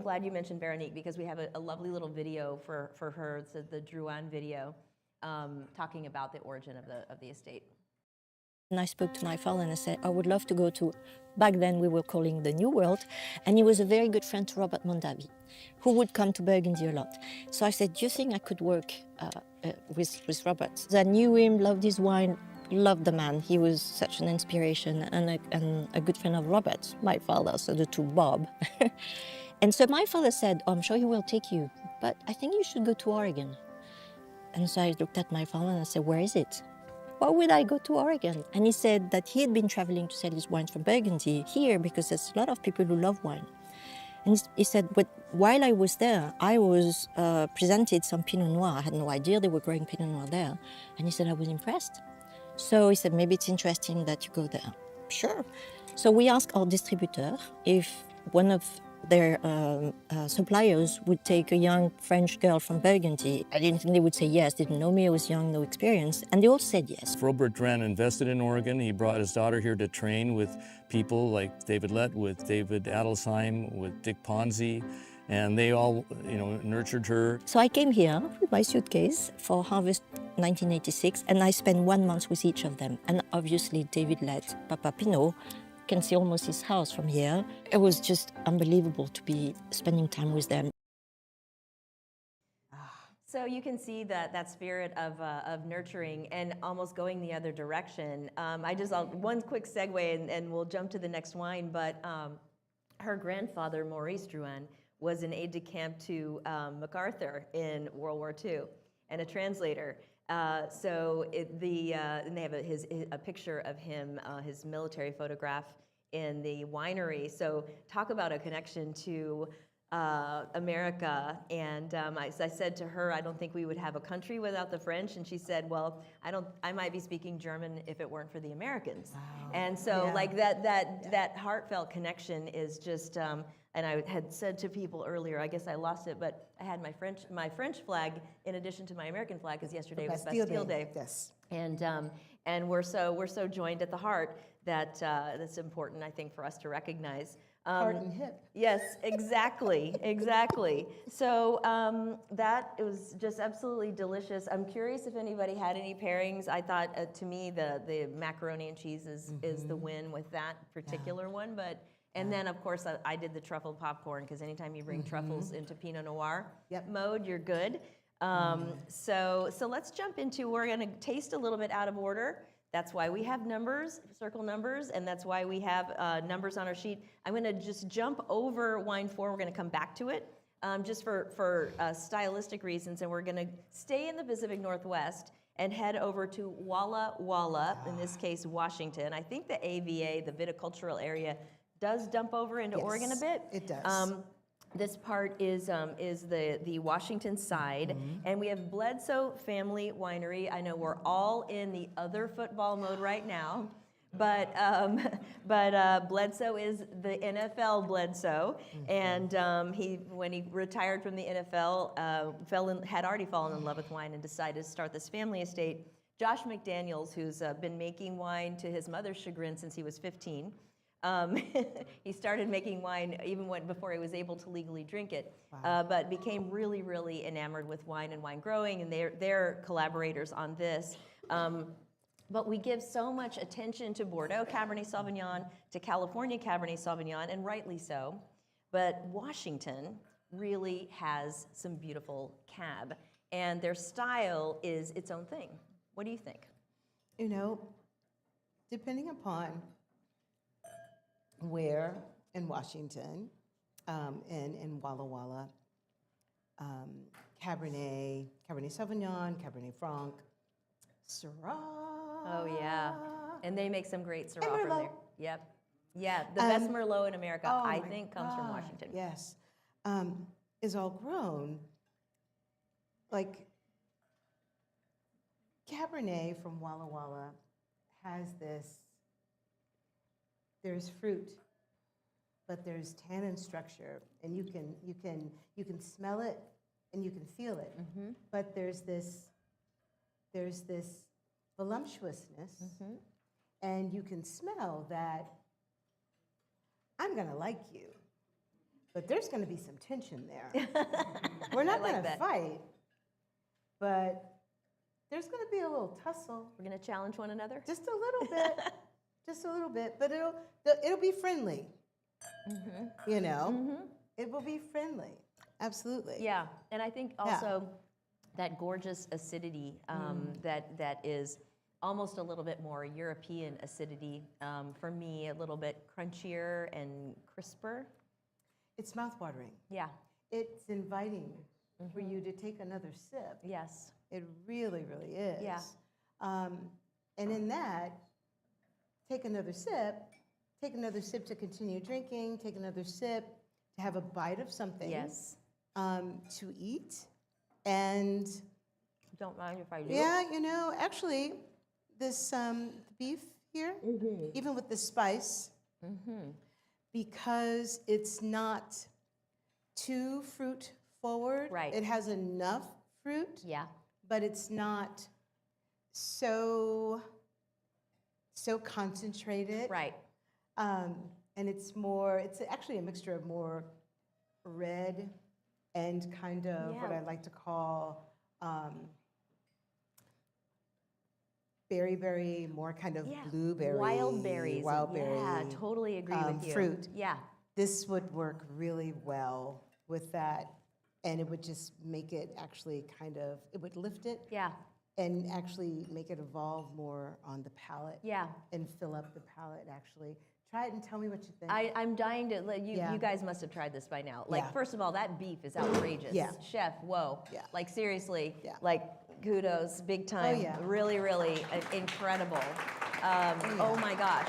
glad you mentioned Veronique, because we have a lovely little video for her. It's the Drouin video, talking about the origin of the estate. And I spoke to my father and I said, I would love to go to, back then we were calling the New World, and he was a very good friend to Robert Mondavi, who would come to Burgundy a lot. So I said, do you think I could work with Robert? I knew him, loved his wine, loved the man. He was such an inspiration and a good friend of Robert, my father, so the two Bob. And so my father said, oh, I'm sure he will take you, but I think you should go to Oregon. And so I looked at my father and I said, where is it? Why would I go to Oregon? And he said that he had been traveling to sell his wines from Burgundy here because there's a lot of people who love wine. And he said, but while I was there, I was presented some Pinot Noir. I had no idea they were growing Pinot Noir there. And he said, I was impressed. So he said, maybe it's interesting that you go there. Sure. So we asked our distributor if one of their suppliers would take a young French girl from Burgundy. I didn't think they would say yes, didn't know me, I was young, no experience, and they all said yes. Robert Drouin invested in Oregon. He brought his daughter here to train with people like David Lett, with David Adelsheim, with Dick Ponzi, and they all, nurtured her. So I came here with my suitcase for Harvest 1986, and I spent 1 month with each of them. And obviously David Lett, Papa Pinot, can see almost his house from here. It was just unbelievable to be spending time with them. So you can see that spirit of nurturing and almost going the other direction. One quick segue and we'll jump to the next wine, but her grandfather, Maurice Drouin, was an aide-de-camp to MacArthur in World War II and a translator. And they have a picture of him, his military photograph in the winery. So talk about a connection to America. And I said to her, I don't think we would have a country without the French. And she said, well, I might be speaking German if it weren't for the Americans. Wow. And so that heartfelt connection is just, and I had said to people earlier, I guess I lost it, but I had my French flag in addition to my American flag, because yesterday was Bastille Day. Yes. And we're so joined at the heart that that's important, I think, for us to recognize. Heart and hip. Yes, exactly. So it was just absolutely delicious. I'm curious if anybody had any pairings. I thought, to me, the macaroni and cheese is the win with that particular one, but. And then, of course, I did the truffle popcorn, because anytime you bring truffles into Pinot Noir mode, you're good. So let's jump into, we're going to taste a little bit out of order. That's why we have numbers, circle numbers, and that's why we have numbers on our sheet. I'm going to just jump over wine 4. We're going to come back to it just for stylistic reasons, and we're going to stay in the Pacific Northwest and head over to Walla Walla, in this case, Washington. I think the AVA, the viticultural area, does dump over into Oregon a bit. It does. This part is the Washington side, and we have Bledsoe Family Winery. I know we're all in the other football mode right now, but Bledsoe is the NFL Bledsoe, and when he retired from the NFL, had already fallen in love with wine and decided to start this family estate. Josh McDaniels, who's been making wine to his mother's chagrin since he was 15. He started making wine even before he was able to legally drink it, but became really, really enamored with wine and wine growing, and they're collaborators on this. But we give so much attention to Bordeaux Cabernet Sauvignon, to California Cabernet Sauvignon, and rightly so. But Washington really has some beautiful cab, and their style is its own thing. What do you think? You know, depending upon where in Washington, in Walla Walla, Cabernet Sauvignon, Cabernet Franc, Syrah. Oh yeah, and they make some great Syrah And from Merlot. there. Yep, yeah, the best Merlot in America, Oh I my think, comes from God, Washington. Yes, is all grown like Cabernet from Walla Walla has this. There's fruit, but there's tannin structure, and you can smell it and you can feel it. But there's this voluptuousness, and you can smell that I'm gonna like you, but there's gonna be some tension there. We're not like gonna that. fight, but there's gonna be a little tussle, We're gonna challenge one another. just a little bit, but it'll be friendly. You know, it will be friendly. Absolutely. Yeah, and I think also that gorgeous acidity that is almost a little bit more European acidity. For me, a little bit crunchier and crisper. It's mouthwatering. Yeah. It's inviting for you to take another sip. Yes. It really, really is. Yeah. And in that, take another sip to continue drinking, take another sip to have a bite of something. Yes. To eat. And Don't mind if I do. yeah, you know, actually, this beef here, even with the spice, because it's not too fruit forward. Right. It has enough fruit. Yeah. But it's not so concentrated. Right. And it's actually a mixture of more red and kind of what I like to call berry, more kind of blueberry. Wild berries. Wildberry. Yeah, totally agree with you. Fruit. Yeah. This would work really well with that, and it would just make it actually it would lift it. Yeah. And actually make it evolve more on the palate. Yeah. And fill up the palate, actually. Try it and tell me what you think. I'm dying to let you. Yeah. You guys must have tried this by now. Like, Yeah. first of all, that beef is outrageous. Yeah. Chef, whoa. Yeah. Like, seriously. Yeah. Like, kudos, big time. yeah. Really, really incredible. Oh my gosh.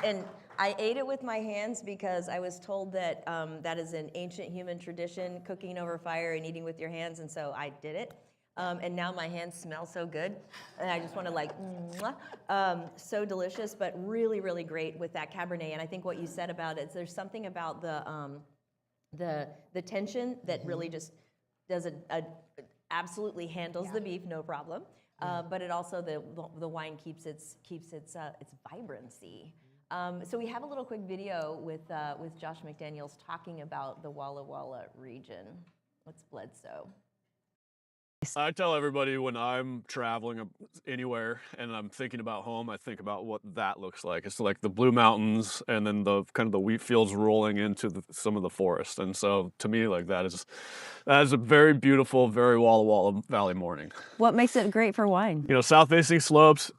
And I ate it with my hands because I was told that that is an ancient human tradition, cooking over fire and eating with your hands, and so I did it. And now my hands smell so good, and I just want to like, so delicious, but really, really great with that Cabernet. And I think what you said about it, there's something about the tension that really just does absolutely handles the beef, no problem. But it also the wine keeps its vibrancy. So we have a little quick video with Josh McDaniels talking about the Walla Walla region. What's Bledsoe? I tell everybody when I'm traveling anywhere and I'm thinking about home, I think about what that looks like. It's like the blue mountains and then the kind of the wheat fields rolling into some of the forest. And so to me, like that is a very beautiful, very Walla Walla Valley morning. What makes it great for wine? You know, south facing slopes,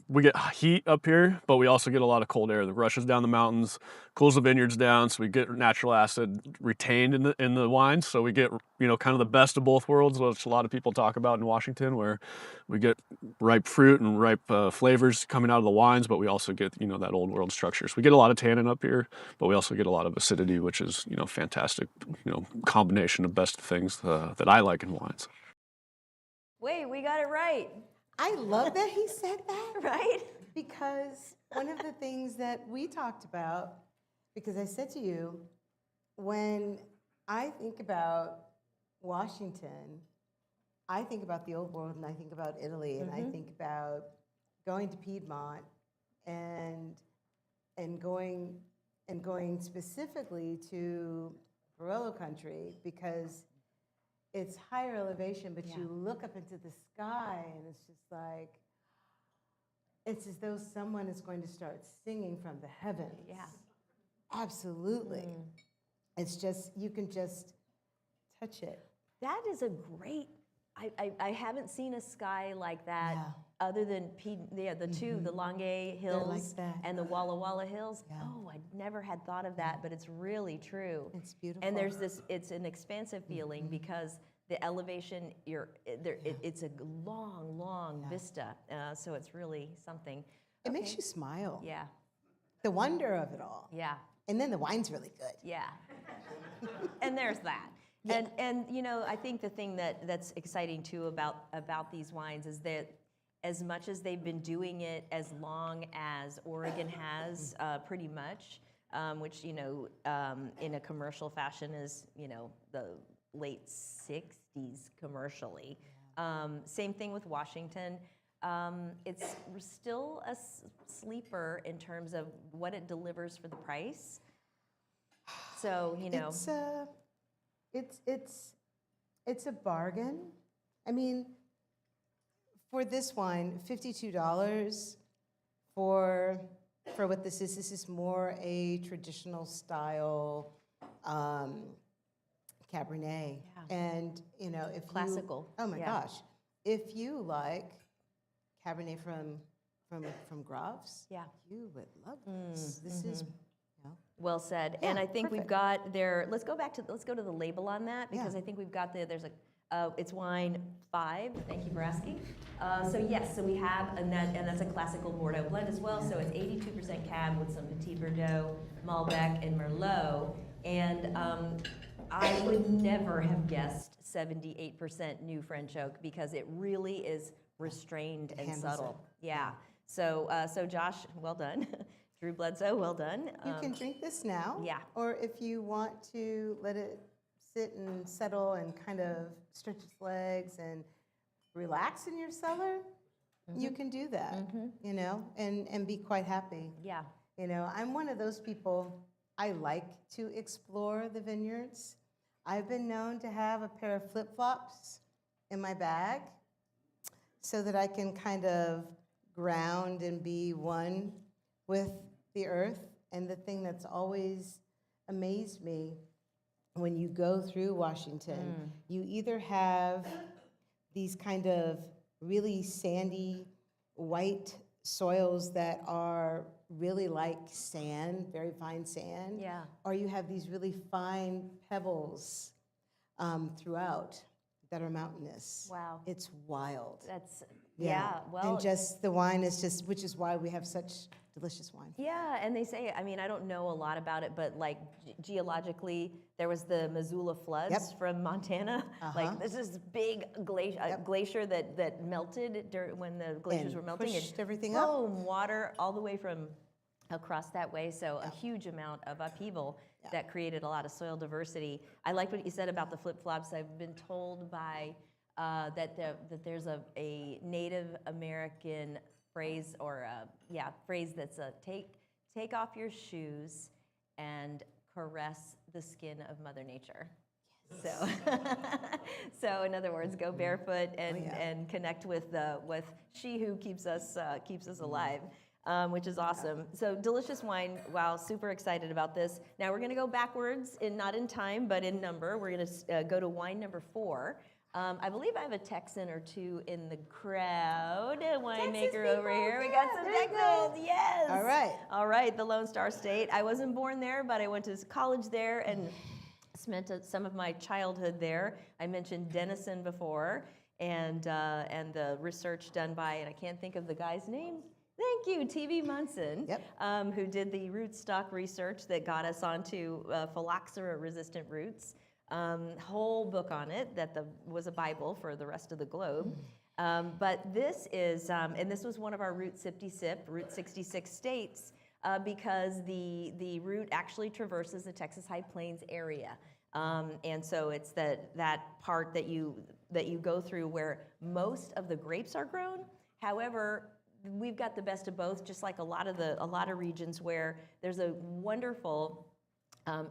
we get heat up here, but we also get a lot of cold air that rushes down the mountains, cools the vineyards down, so we get natural acid retained in the wines. So we get, kind of the best of both worlds, which a lot of people talk about in Washington, where we get ripe fruit and ripe flavors coming out of the wines, but we also get, that old world structure. So we get a lot of tannin up here, but we also get a lot of acidity, which is, fantastic, combination of best things that I like in wines. Wait, we got it right, I love that he said that. right? Because one of the things that we talked about, because I said to you, when I think about Washington, I think about the old world and I think about Italy and I think about going to Piedmont and going specifically to Barolo country because it's higher elevation, but you look up into the sky and it's just like, it's as though someone is going to start singing from the heavens. Yeah. Absolutely. It's just, you can just touch it. That is a great, I haven't seen a sky like that other than the two, the Langay Hills like that. and the Walla Walla Hills. Yeah. Oh, I never had thought of that, but it's really true. It's beautiful. And there's this, it's an expansive feeling because the elevation, it's a long vista, so it's really something. It makes you smile. Yeah, The wonder of it all. yeah, And then the wine's really good. yeah. And there's that. Yeah. And I think the thing that's exciting too about these wines is that as much as they've been doing it as long as Oregon has, pretty much, which in a commercial fashion is the late 60s commercially. Same thing with Washington. It's still a sleeper in terms of what it delivers for the price. So It's a bargain. I mean, for this wine, $52 for what this is. This is more a traditional style Cabernet. Yeah. And if Classical, oh my yeah. gosh, if you like Cabernet from Graves, Yeah. you would love this. This is. Well said. Yeah, And I think we've perfect. got there, let's go to the label on that because Yeah. I think we've got there's it's wine 5, thank you for asking. So yes, so we have, and that's a classical Bordeaux blend as well, so it's 82% Cab with some Petit Verdot, Malbec, and Merlot. And I would never have guessed 78% new French oak because it really is restrained and handles subtle. it. Yeah. So Josh, well done. Drew Bledsoe, well done. You can drink this now. yeah. Or if you want to let it sit and settle and kind of stretch its legs and relax in your cellar, you can do that, and be quite happy. Yeah. I'm one of those people, I like to explore the vineyards. I've been known to have a pair of flip-flops in my bag so that I can kind of ground and be one with the earth. And the thing that's always amazed me when you go through Washington, you either have these kind of really sandy white soils that are really like sand, very fine sand, Yeah. or you have these really fine pebbles throughout that are mountainous. Wow. It's wild. That's, yeah, well. And just the wine is just, which is why we have such delicious wine. Yeah, and they say, I mean, I don't know a lot about it, but like geologically, there was the Missoula floods from Montana. Like this is big glacier that melted when the glaciers And were melting. pushed everything up. Boom, water all the way from across that way. So a huge amount of upheaval that created a lot of soil diversity. I like what you said about the flip-flops. I've been told by that there's a Native American phrase or phrase that's take off your shoes and caress the skin of Mother Nature. So, so in other words, go barefoot and connect with she who keeps us alive, which is awesome. So delicious wine. Wow, super excited about this. Now we're going to go backwards, not in time, but in number. We're going to go to wine number 4. I believe I have a Texan or two in the crowd. A winemaker over here. We got some Texans. Yes. All right. All right. The Lone Star State. I wasn't born there, but I went to college there, and spent some of my childhood there. I mentioned Denison before, and the research done by, and I can't think of the guy's name. Thank you, T.V. Munson, who did the rootstock research that got us onto phylloxera-resistant roots. Whole book on it that was a Bible for the rest of the globe. But this is, and this was one of our Route Sipty-Sip, Route 66 states, because the route actually traverses the Texas High Plains area. And so it's that part that you go through where most of the grapes are grown. However, we've got the best of both, just like a lot of regions where there's a wonderful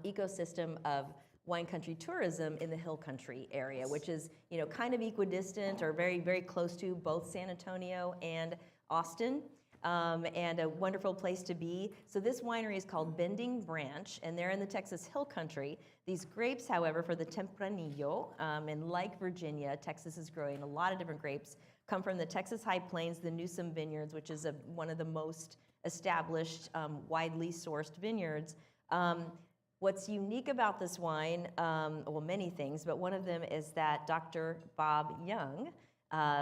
ecosystem of wine country tourism in the hill country area, which is kind of equidistant or very, very close to both San Antonio and Austin, and a wonderful place to be. So this winery is called Bending Branch, and they're in the Texas hill country. These grapes, however, for the Tempranillo, and like Virginia, Texas is growing a lot of different grapes, come from the Texas High Plains, the Newsom Vineyards, which is one of the most established, widely sourced vineyards. What's unique about this wine, well, many things, but one of them is that Dr. Bob Young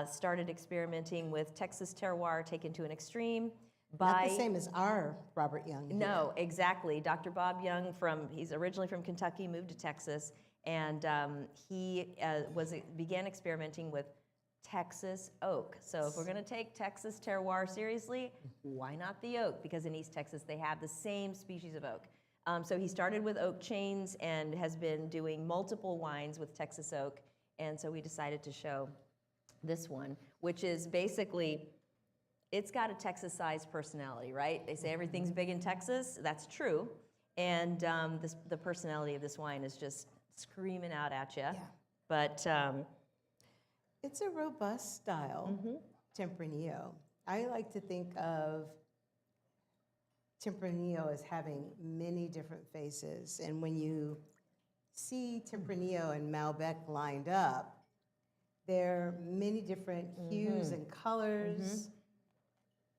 started experimenting with Texas terroir taken to an extreme by... Not the same as our Robert Young. No, exactly. Dr. Bob Young, he's originally from Kentucky, moved to Texas, and he began experimenting with Texas oak. So if we're going to take Texas terroir seriously, why not the oak? Because in East Texas, they have the same species of oak. So he started with oak chains and has been doing multiple wines with Texas oak. And so we decided to show this one, which is basically, it's got a Texas-sized personality, right? They say everything's big in Texas. That's true. And the personality of this wine is just screaming out at you. Yeah. But it's a robust style, Tempranillo. I like to think of Tempranillo as having many different faces. And when you see Tempranillo and Malbec lined up, there are many different hues and colors,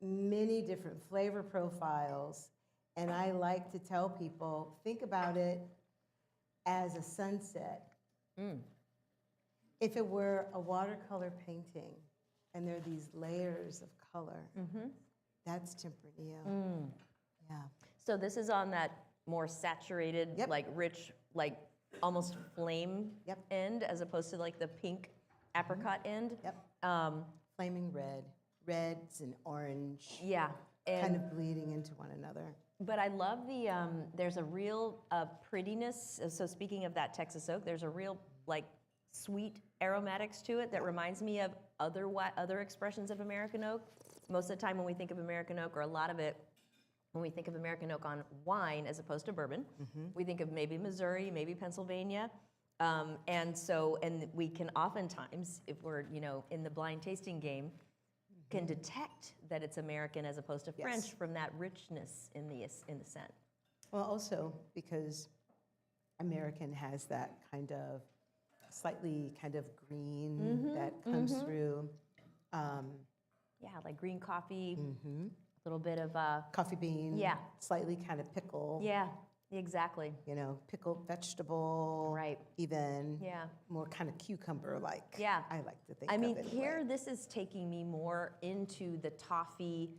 many different flavor profiles. And I like to tell people, think about it as a sunset. If it were a watercolor painting and there are these layers of color, that's Tempranillo. Yeah. so this is on that more saturated, like rich, like almost flame end, as opposed to like the pink apricot end. Flaming red, reds and orange. Yeah. And Kind of bleeding into one another. But I love there's a real prettiness. So speaking of that Texas oak, there's a real like sweet aromatics to it that reminds me of other expressions of American oak. Most of the time when we think of American oak, or a lot of it, when we think of American oak on wine as opposed to bourbon, we think of maybe Missouri, maybe Pennsylvania. And we can oftentimes, if we're in the blind tasting game, can detect that it's American as opposed to French from that richness in the scent. Well, also because American has that kind of slightly kind of green that comes through. Yeah, like green coffee, a little bit of Coffee bean. Slightly kind of pickle. Yeah, exactly. Pickled vegetable. Right. Even. Yeah. More kind of cucumber-like. Yeah. I like to think I of mean, it here, this is taking me more into the toffee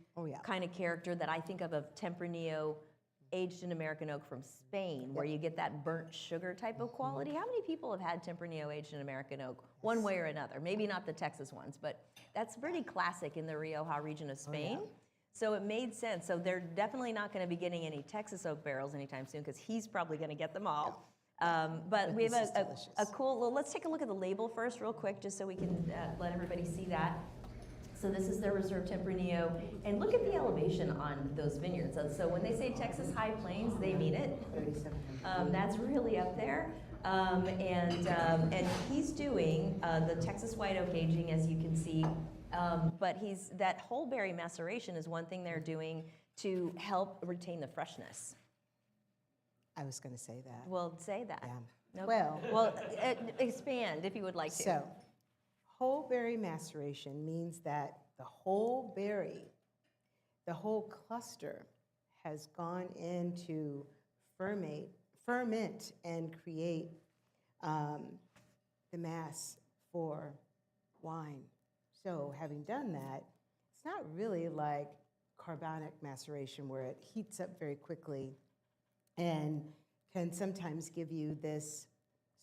kind of character that I think of Tempranillo aged in American oak from Spain, where you get that burnt sugar type of quality. How many people have had Tempranillo aged in American oak, one way or another? Maybe not the Texas ones, but that's pretty classic in the Rioja region of Spain. So it made sense. So they're definitely not going to be getting any Texas oak barrels anytime soon, because he's probably going to get them all. But we have a cool, well, let's take a look at the label first real quick, just so we can let everybody see that. So this is their Reserve Tempranillo. And look at the elevation on those vineyards. So when they say Texas High Plains, they mean it. That's really up there. And he's doing the Texas white oak aging, as you can see. But that whole berry maceration is one thing they're doing to help retain the freshness. I was going to say that. Well, say that. Yeah. Nope. Well, expand if you would like to. So, whole berry maceration means that the whole berry, the whole cluster, has gone into ferment and create the mass for wine. So having done that, it's not really like carbonic maceration where it heats up very quickly and can sometimes give you this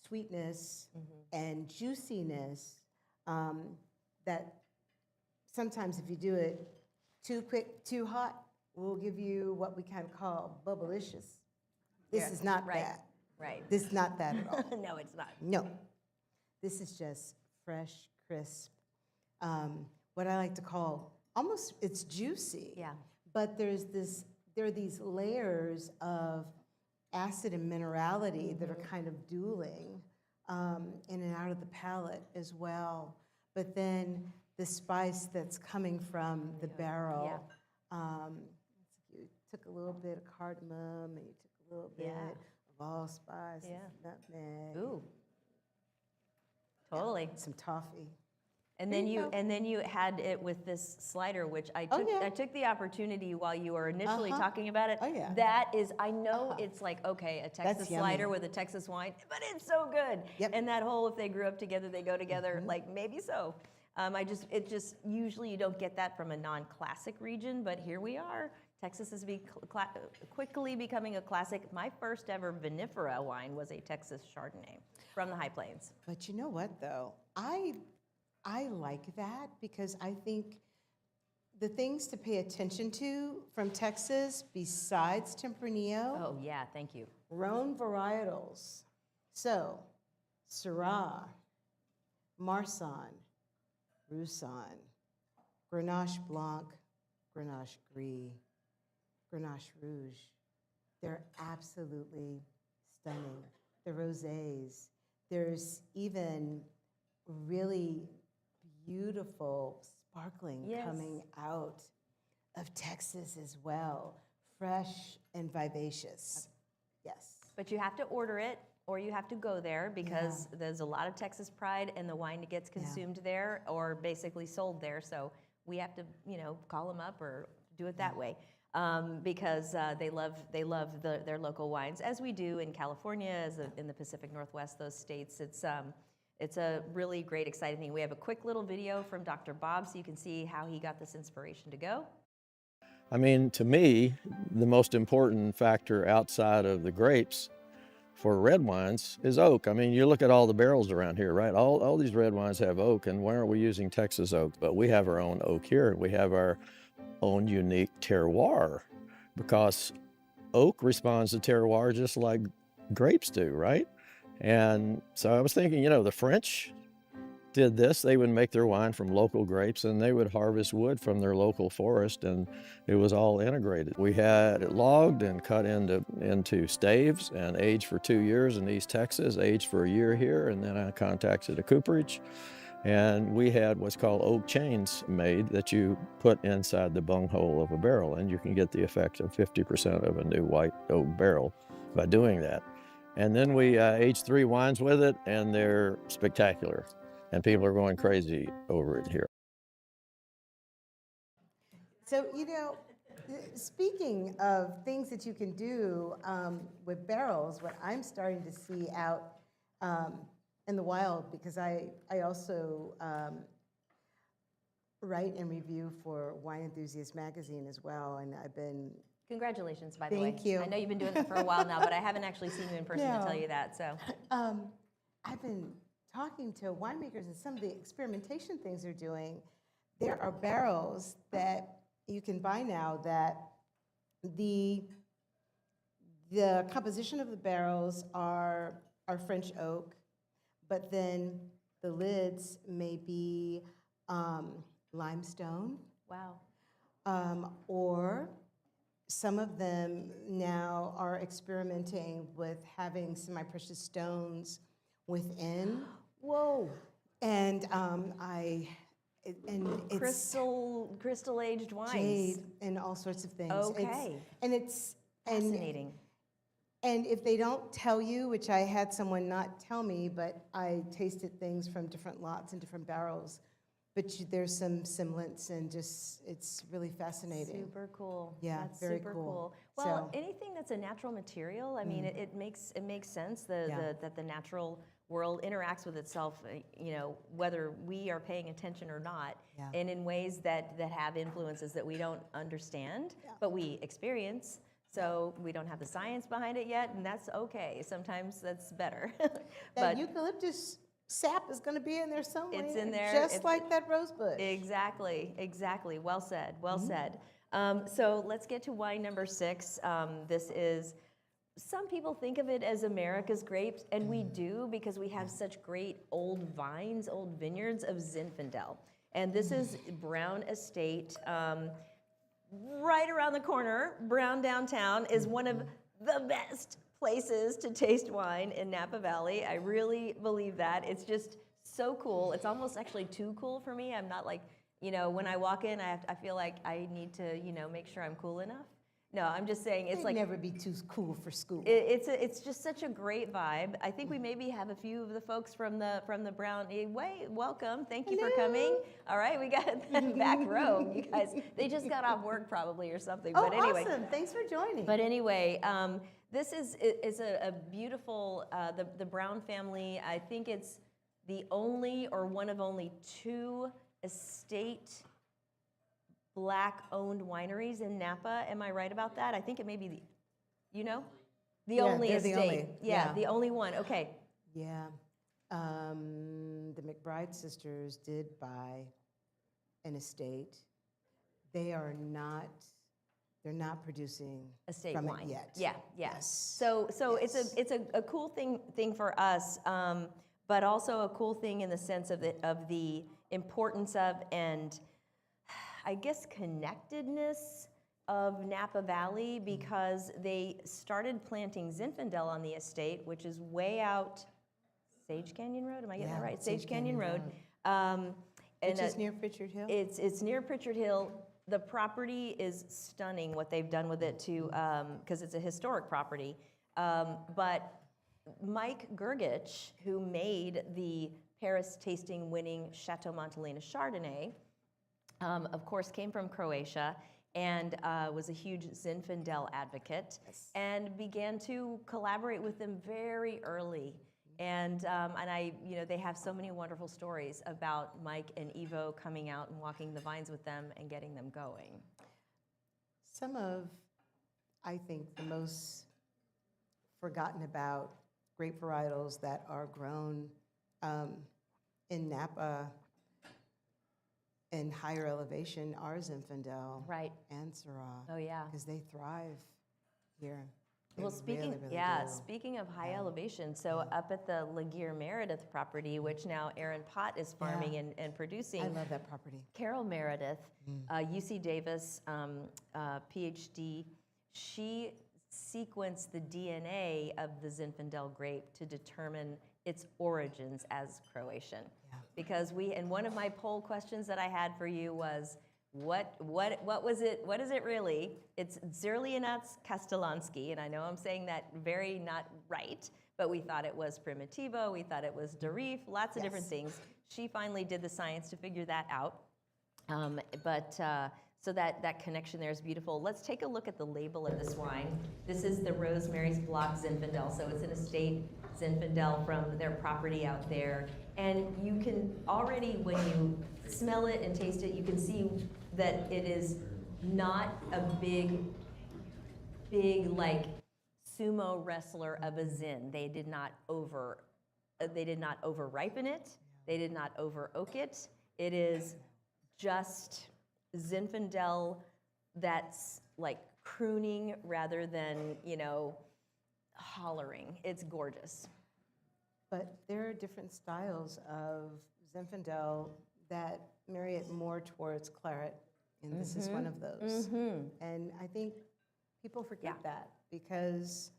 sweetness and juiciness that sometimes if you do it too quick, too hot, will give you what we kind of call bubblicious. This Yeah, is not right, that. right. This is not that at all. No, it's not. No. This is just fresh, crisp. What I like to call almost, it's juicy. Yeah. But there are these layers of acid and minerality that are kind of dueling in and out of the palate as well. But then the spice that's coming from the barrel. You took a little bit of cardamom and you took a little bit of allspice, nutmeg. Ooh. Totally. Some toffee. And then you had it with this slider, which I took the opportunity while you were initially talking about it. Oh, yeah. That is, I know it's like, okay, a Texas That's yummy. slider with a Texas wine, but it's so good. Yep. And that whole, if they grew up together, they go together, like maybe so. Usually you don't get that from a non-classic region, but here we are. Texas is quickly becoming a classic. My first ever vinifera wine was a Texas Chardonnay from the High Plains. But you know what, though? I like that because I think the things to pay attention to from Texas, besides Tempranillo, Oh yeah, thank you. Rhone varietals. So, Syrah, Marsanne, Roussanne, Grenache Blanc, Grenache Gris, Grenache Rouge. They're absolutely stunning. The rosés. There's even really beautiful sparkling coming out of Texas as well. Fresh and vivacious. Yes. But you have to order it or you have to go there because there's a lot of Texas pride and the wine gets consumed there or basically sold there. So we have to, call them up or do it that way because they love their local wines, as we do in California, in the Pacific Northwest, those states. It's a really great, exciting thing. We have a quick little video from Dr. Bob so you can see how he got this inspiration to go. I mean, to me, the most important factor outside of the grapes for red wines is oak. I mean, you look at all the barrels around here, right? All these red wines have oak, and why aren't we using Texas oak? But we have our own oak here, and we have our own unique terroir because oak responds to terroir just like grapes do, right? And so I was thinking, the French did this. They would make their wine from local grapes and they would harvest wood from their local forest, and it was all integrated. We had it logged and cut into staves and aged for 2 years in East Texas, aged for a year here, and then I contacted a cooperage. And we had what's called oak chains made that you put inside the bunghole of a barrel, and you can get the effect of 50% of a new white oak barrel by doing that. And then we aged 3 wines with it, and they're spectacular. And people are going crazy over it here. So, speaking of things that you can do with barrels, what I'm starting to see out in the wild, because I also write and review for Wine Enthusiast magazine as well, and I've been... Congratulations, by the way. Thank you. I know you've been doing it for a while now, but I haven't actually seen you in person to tell you that, so. I've been talking to winemakers and some of the experimentation things they're doing. There are barrels that you can buy now that the composition of the barrels are French oak, but then the lids may be limestone. Wow. Or some of them now are experimenting with having semi-precious stones within. Whoa. And it's Crystal aged wines. jade and all sorts of things. Okay. It's Fascinating. And if they don't tell you, which I had someone not tell me, but I tasted things from different lots and different barrels, but there's some semblance and just, it's really fascinating. Super cool. Yeah, That's very super cool. Well, So- anything that's a natural material, I mean, it makes sense that the natural world interacts with itself, whether we are paying attention or not, Yeah. and in ways that have influences that we don't understand, but we experience. So we don't have the science behind it yet, and that's okay. Sometimes that's better. That But eucalyptus sap is going to be in there somewhere. It's in there. Just like that rose bush. exactly. Well said. Well said. So let's get to wine number 6. This is. Some people think of it as America's grapes, and we do because we have such great old vines, old vineyards of Zinfandel. And this is Brown Estate. Right around the corner, Brown downtown is one of the best places to taste wine in Napa Valley. I really believe that. It's just so cool. It's almost actually too cool for me. I'm not like, when I walk in, I feel like I need to, make sure I'm cool enough. No, I'm just saying it's They'd like never be too cool for school. it's just such a great vibe. I think we maybe have a few of the folks from the Brown. Welcome, thank you for coming. All right, we got the back row. You guys, they just got off work probably or something. Oh, But anyway, awesome! Thanks for joining. But anyway, this is a beautiful the Brown family. I think it's the only or one of only 2 estate Black-owned wineries in Napa. Am I right about that? I think it may be the only they're the estate. only, yeah. The only one. Okay. Yeah, the McBride sisters did buy an estate. They're not producing Estate from wine. it yet. Yeah. Yes. So Yes. it's a cool thing for us, but also a cool thing in the sense of the importance of and I guess connectedness of Napa Valley, because they started planting Zinfandel on the estate, which is way out Sage Canyon Road. Am I getting that right? Sage Canyon Road. Which is near Pritchard Hill. It's near Pritchard Hill. The property is stunning, what they've done with it to, because it's a historic property. But Mike Gergich, who made the Paris tasting winning Chateau Montelena Chardonnay, of course, came from Croatia and was a huge Zinfandel advocate and began to collaborate with them very early. And they have so many wonderful stories about Mike and Ivo coming out and walking the vines with them and getting them going. Some of, I think, the most forgotten about grape varietals that are grown in Napa in higher elevation are Zinfandel Right. and Syrah. Oh, yeah. Because they thrive here. They Well, really do. speaking of high elevation, so up at the Laguerre Meredith property, which now Aaron Pott is farming and producing. I love that property. Carol Meredith, UC Davis PhD, she sequenced the DNA of the Zinfandel grape to determine its origins as Croatian. Yeah. Because one of my poll questions that I had for you was, what was it? What is it really? It's Zerlianats Castellanski, and I know I'm saying that very not right, but we thought it was Primitivo, we thought it was Darif, lots of different things. She finally did the science to figure that out. So that connection there is beautiful. Let's take a look at the label of this wine. This is the Rosemary's Block Zinfandel, so it's an estate Zinfandel from their property out there. And you can already, when you smell it and taste it, you can see that it is not a big like sumo wrestler of a Zin. They did not over ripen it. They did not over oak it. It is just Zinfandel that's like crooning rather than, hollering. It's gorgeous. But there are different styles of Zinfandel that marry it more towards claret, and this is one of those. And I think people forget that, because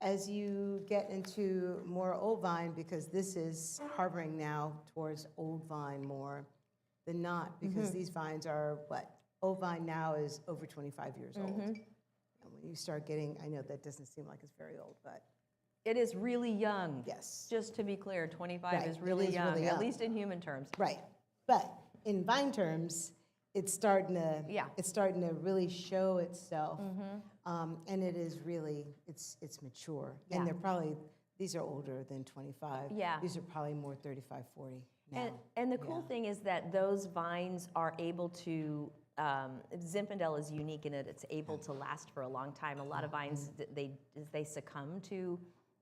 as you get into more old vine, because this is harboring now towards old vine more than not, because these vines are old vine now is over 25 years old. And when you start getting, I know that doesn't seem like it's very old, but It is really young. yes. Just to be clear, 25 Right, is it really is young, really at young. least in human terms. Right. But in vine terms, it's starting to really show itself, and it is really it's mature. Yeah. And these are older than 25. Yeah. These are probably more 35, 40 now. And the cool thing is that those vines are able to, Zinfandel is unique in that it's able to last for a long time. A lot of vines, they succumb to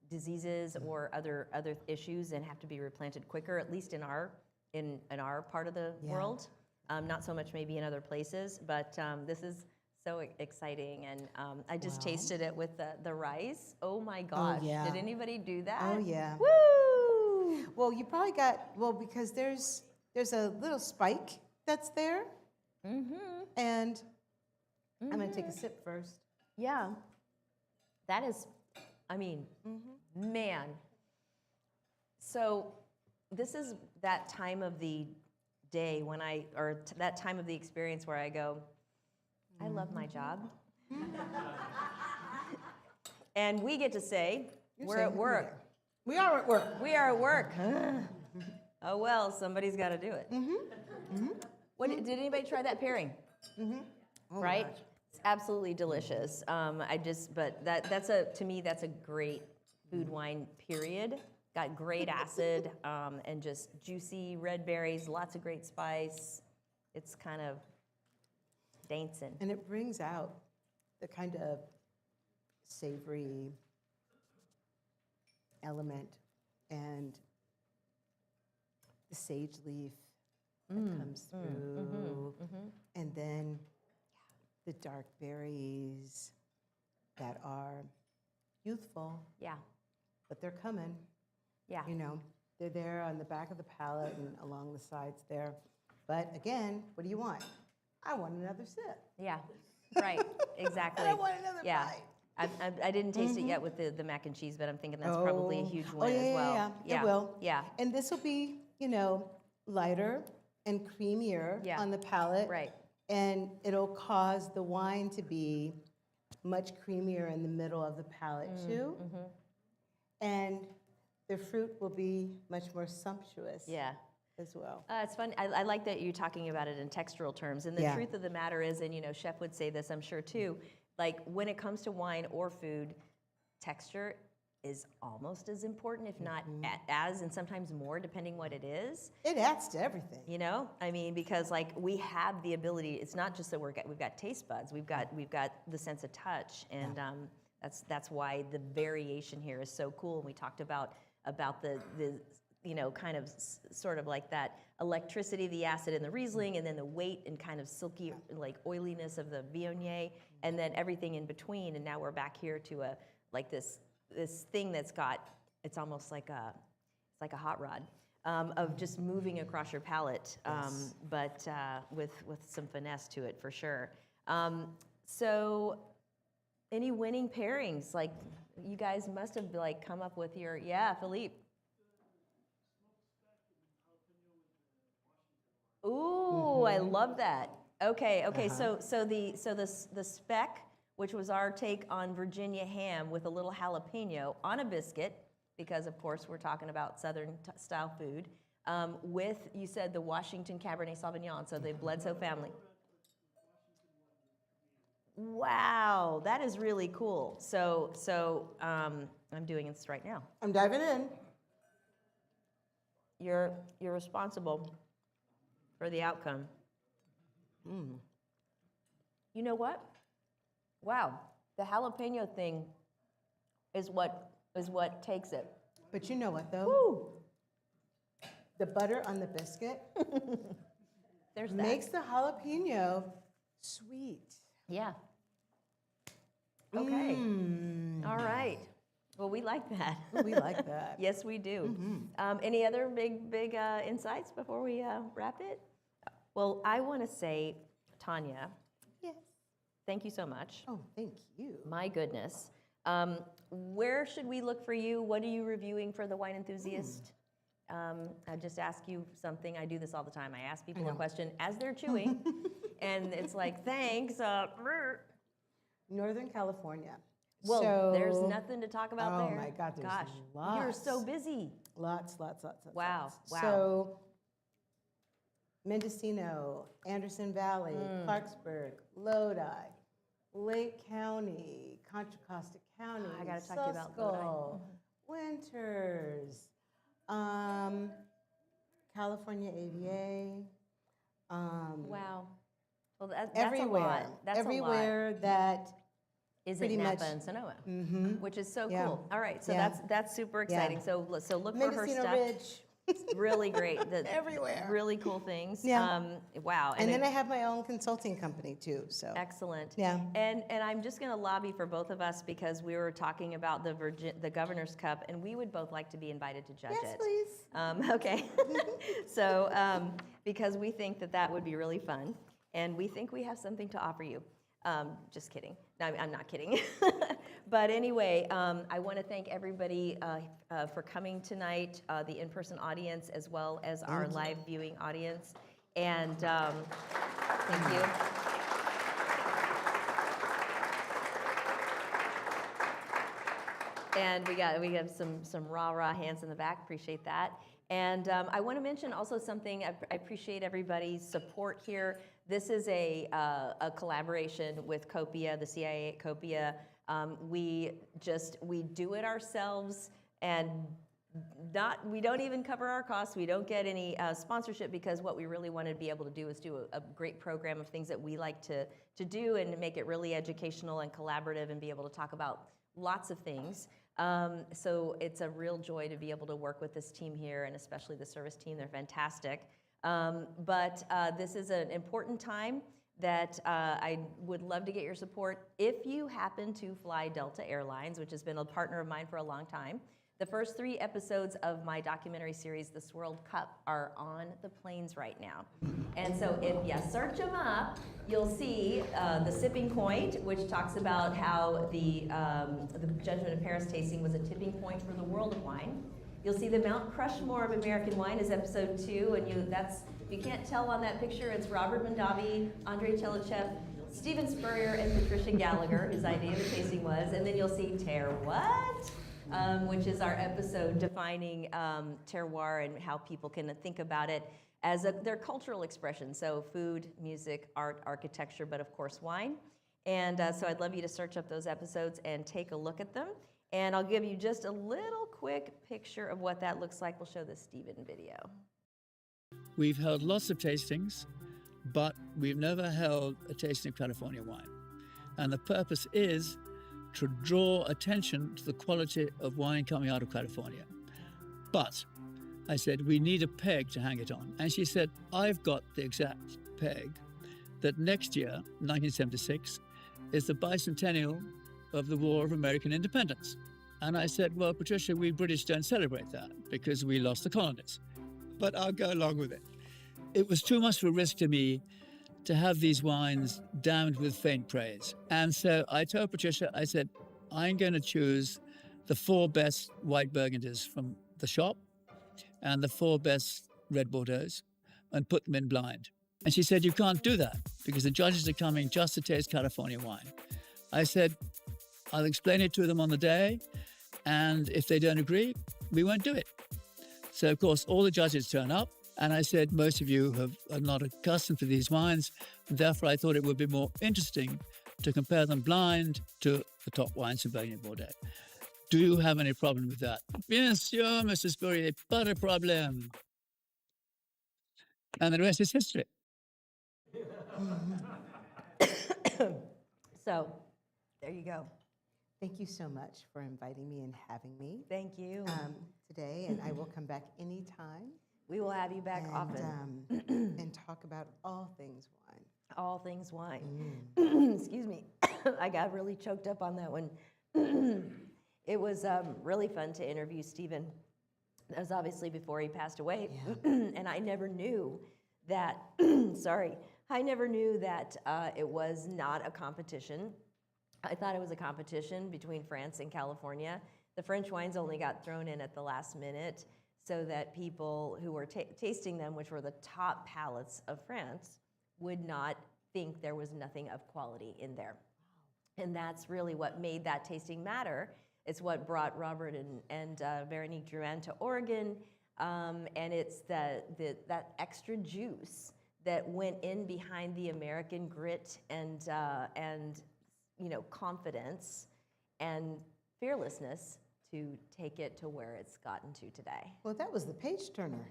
diseases or other issues and have to be replanted quicker, at least in our part of the world. Not so much maybe in other places, but this is so exciting. And I just tasted it with the rice. Oh my gosh. yeah. Did anybody do that? Oh, yeah. Woo! Well, you probably because there's a little spike that's there. And I'm going to take a sip first. Yeah. That is, I mean, man. So this is that time of the day when that time of the experience where I go, I love my job. And we get to say, we're at work. We are at work. We are at work. Oh, well, somebody's got to do it. Did anybody try that pairing? Oh, Right? gosh. It's absolutely delicious. To me, that's a great food wine period. Got great acid and just juicy red berries, lots of great spice. It's kind of dancing. And it brings out the kind of savory element and the sage leaf that comes through. And then the dark berries that are youthful, Yeah, but they're coming. yeah. You know, they're there on the back of the palate and along the sides there. But again, what do you want? I want another sip. Yeah, right, exactly. I want another yeah. bite. I didn't taste it yet with the mac and cheese, but I'm thinking that's probably a huge win as well. It will. Yeah, And this will be, lighter and creamier Yeah. on the palate. right. And it'll cause the wine to be much creamier in the middle of the palate too. And the fruit will be much more sumptuous Yeah. as well. It's fun. I like that you're talking about it in textural terms. And the Yeah. truth of the matter is, and Chef would say this, I'm sure too, like when it comes to wine or food, texture is almost as important, if not as, and sometimes more, depending what it is. It adds to everything. I mean, because like we have the ability. It's not just that we've got taste buds. We've got the sense of touch, and that's why the variation here is so cool. And we talked about the kind of sort of like that electricity, the acid in the Riesling, and then the weight and kind of silky like oiliness of the Viognier, and then everything in between. And now we're back here to this thing that's got, it's almost like a hot rod of just moving across your palate, but with some finesse to it for sure. So any winning pairings? Like you guys must have like come up with your, Philippe. Ooh, I love that. Okay. So the speck, which was our take on Virginia ham with a little jalapeno on a biscuit, because of course we're talking about Southern style food, with, you said, the Washington Cabernet Sauvignon, so the Bledsoe family. Wow, that is really cool. So I'm doing this right now. I'm diving in. You're responsible for the outcome. You know what? Wow, the jalapeno thing is what takes it. But you know what though? Woo! The butter on the biscuit There's that. makes the jalapeno sweet. Yeah. Okay. All right. Well, we like that. We like that. Yes, we do. Any other big insights before we wrap it? Well, I want to say, Tonya, Yes. thank you so much. Oh, thank you. My goodness. Where should we look for you? What are you reviewing for the wine enthusiast? I just ask you something. I do this all the time. I ask people a question as they're chewing, and it's like, thanks. Northern California. Well, So- there's nothing to talk about Oh there. my God, there's Gosh, you're so lots. busy. Lots. Wow, wow. So Mendocino, Anderson Valley, Clarksburg, Lodi, Lake County, Contra Costa County, I gotta talk to you about Lodi. Susquehanna, Winters, California AVA, Wow. Well, that's everywhere. a lot. That's everywhere that is pretty in Napa much- and Sonoma, which is so Yeah. cool. All right, so Yeah. that's super exciting. Yeah. So look for her Mendocino stuff. Ridge. Really great. Everywhere. Really cool things. Yeah. Wow. And then I have my own consulting company too, so. Excellent. Yeah. And I'm just going to lobby for both of us because we were talking about the Governor's Cup, and we would both like to be invited to judge Yes, it. please. Okay. So because we think that would be really fun, and we think we have something to offer you. Just kidding. No, I'm not kidding. But anyway, I want to thank everybody for coming tonight, the in-person audience as well as our live viewing audience. And thank you. And we have some rah hands in the back. Appreciate that. And I want to mention also something. I appreciate everybody's support here. This is a collaboration with Copia, the CIA at Copia. We do it ourselves, and we don't even cover our costs. We don't get any sponsorship because what we really want to be able to do is do a great program of things that we like to do and make it really educational and collaborative and be able to talk about lots of things. So it's a real joy to be able to work with this team here, and especially the service team. They're fantastic. But this is an important time that I would love to get your support. If you happen to fly Delta Airlines, which has been a partner of mine for a long time, the first 3 episodes of my documentary series, This World Cup, are on the planes right now. And so if you search them up, you'll see The Sipping Point, which talks about how the Judgment of Paris tasting was a tipping point for the world of wine. You'll see the Mount Crushmore of American wine is episode 2, and if you can't tell on that picture, it's Robert Mondavi, Andrei Chelichev, Stephen Spurrier, and Patricia Gallagher, whose idea of the tasting was. And then you'll see What? Which is our episode defining terroir and how people can think about it as their cultural expression. So food, music, art, architecture, but of course wine. And so I'd love you to search up those episodes and take a look at them. And I'll give you just a little quick picture of what that looks like. We'll show the Stephen video. We've held lots of tastings, but we've never held a tasting of California wine. And the purpose is to draw attention to the quality of wine coming out of California. But I said, we need a peg to hang it on. And she said, I've got the exact peg that next year, 1976, is the bicentennial of the War of American Independence. And I said, well, Patricia, we British don't celebrate that because we lost the colonies. But I'll go along with it. It was too much of a risk to me to have these wines damned with faint praise. And so I told Patricia, I said, I'm going to choose the 4 best white Burgundies from the shop and the 4 best red Bordeaux and put them in blind. And she said, you can't do that because the judges are coming just to taste California wine. I said, I'll explain it to them on the day, and if they don't agree, we won't do it. So, of course, all the judges turn up, and I said, most of you are not accustomed to these wines, and therefore I thought it would be more interesting to compare them blind to the top wines from Burgundy and Bordeaux. Do you have any problem with that? Bien sûr, Mr. Spurrier, pas de problème. And the rest is history. So there you go. Thank you so much for inviting me and having me Thank you. today, and I will come back anytime. We will have you back and, often. And talk about all things wine. All things wine. Excuse me. I got really choked up on that one. It was really fun to interview Stephen. That was obviously before he passed away. And I never knew that, I never knew that it was not a competition. I thought it was a competition between France and California. The French wines only got thrown in at the last minute so that people who were tasting them, which were the top palates of France, would not think there was nothing of quality in there. And that's really what made that tasting matter. It's what brought Robert and Veronique Drouin to Oregon, and it's that extra juice that went in behind the American grit and you know, confidence and fearlessness to take it to where it's gotten to today. Well, that was the page turner.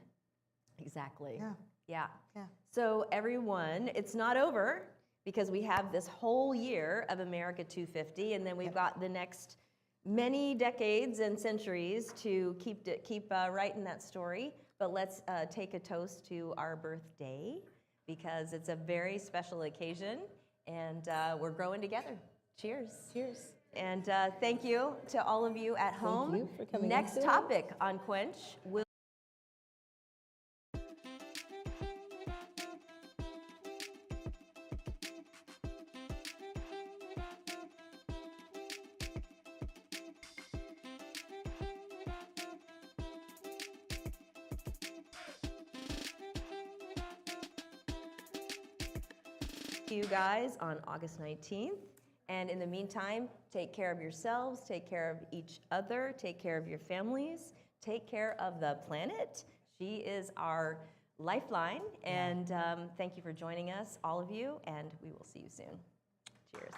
Exactly. Yeah. Yeah. Yeah. So everyone, it's not over because we have this whole year of America 250, and then we've got the next many decades and centuries to keep writing that story. But let's take a toast to our birthday because it's a very special occasion, and we're growing together. Cheers. Cheers. And thank you to all of you at home. Thank you for coming. Next topic on Quench will you guys on August 19th. And in the meantime, take care of yourselves, take care of each other, take care of your families, take care of the planet. She is our lifeline. And thank you for joining us, all of you, and we will see you soon. Cheers.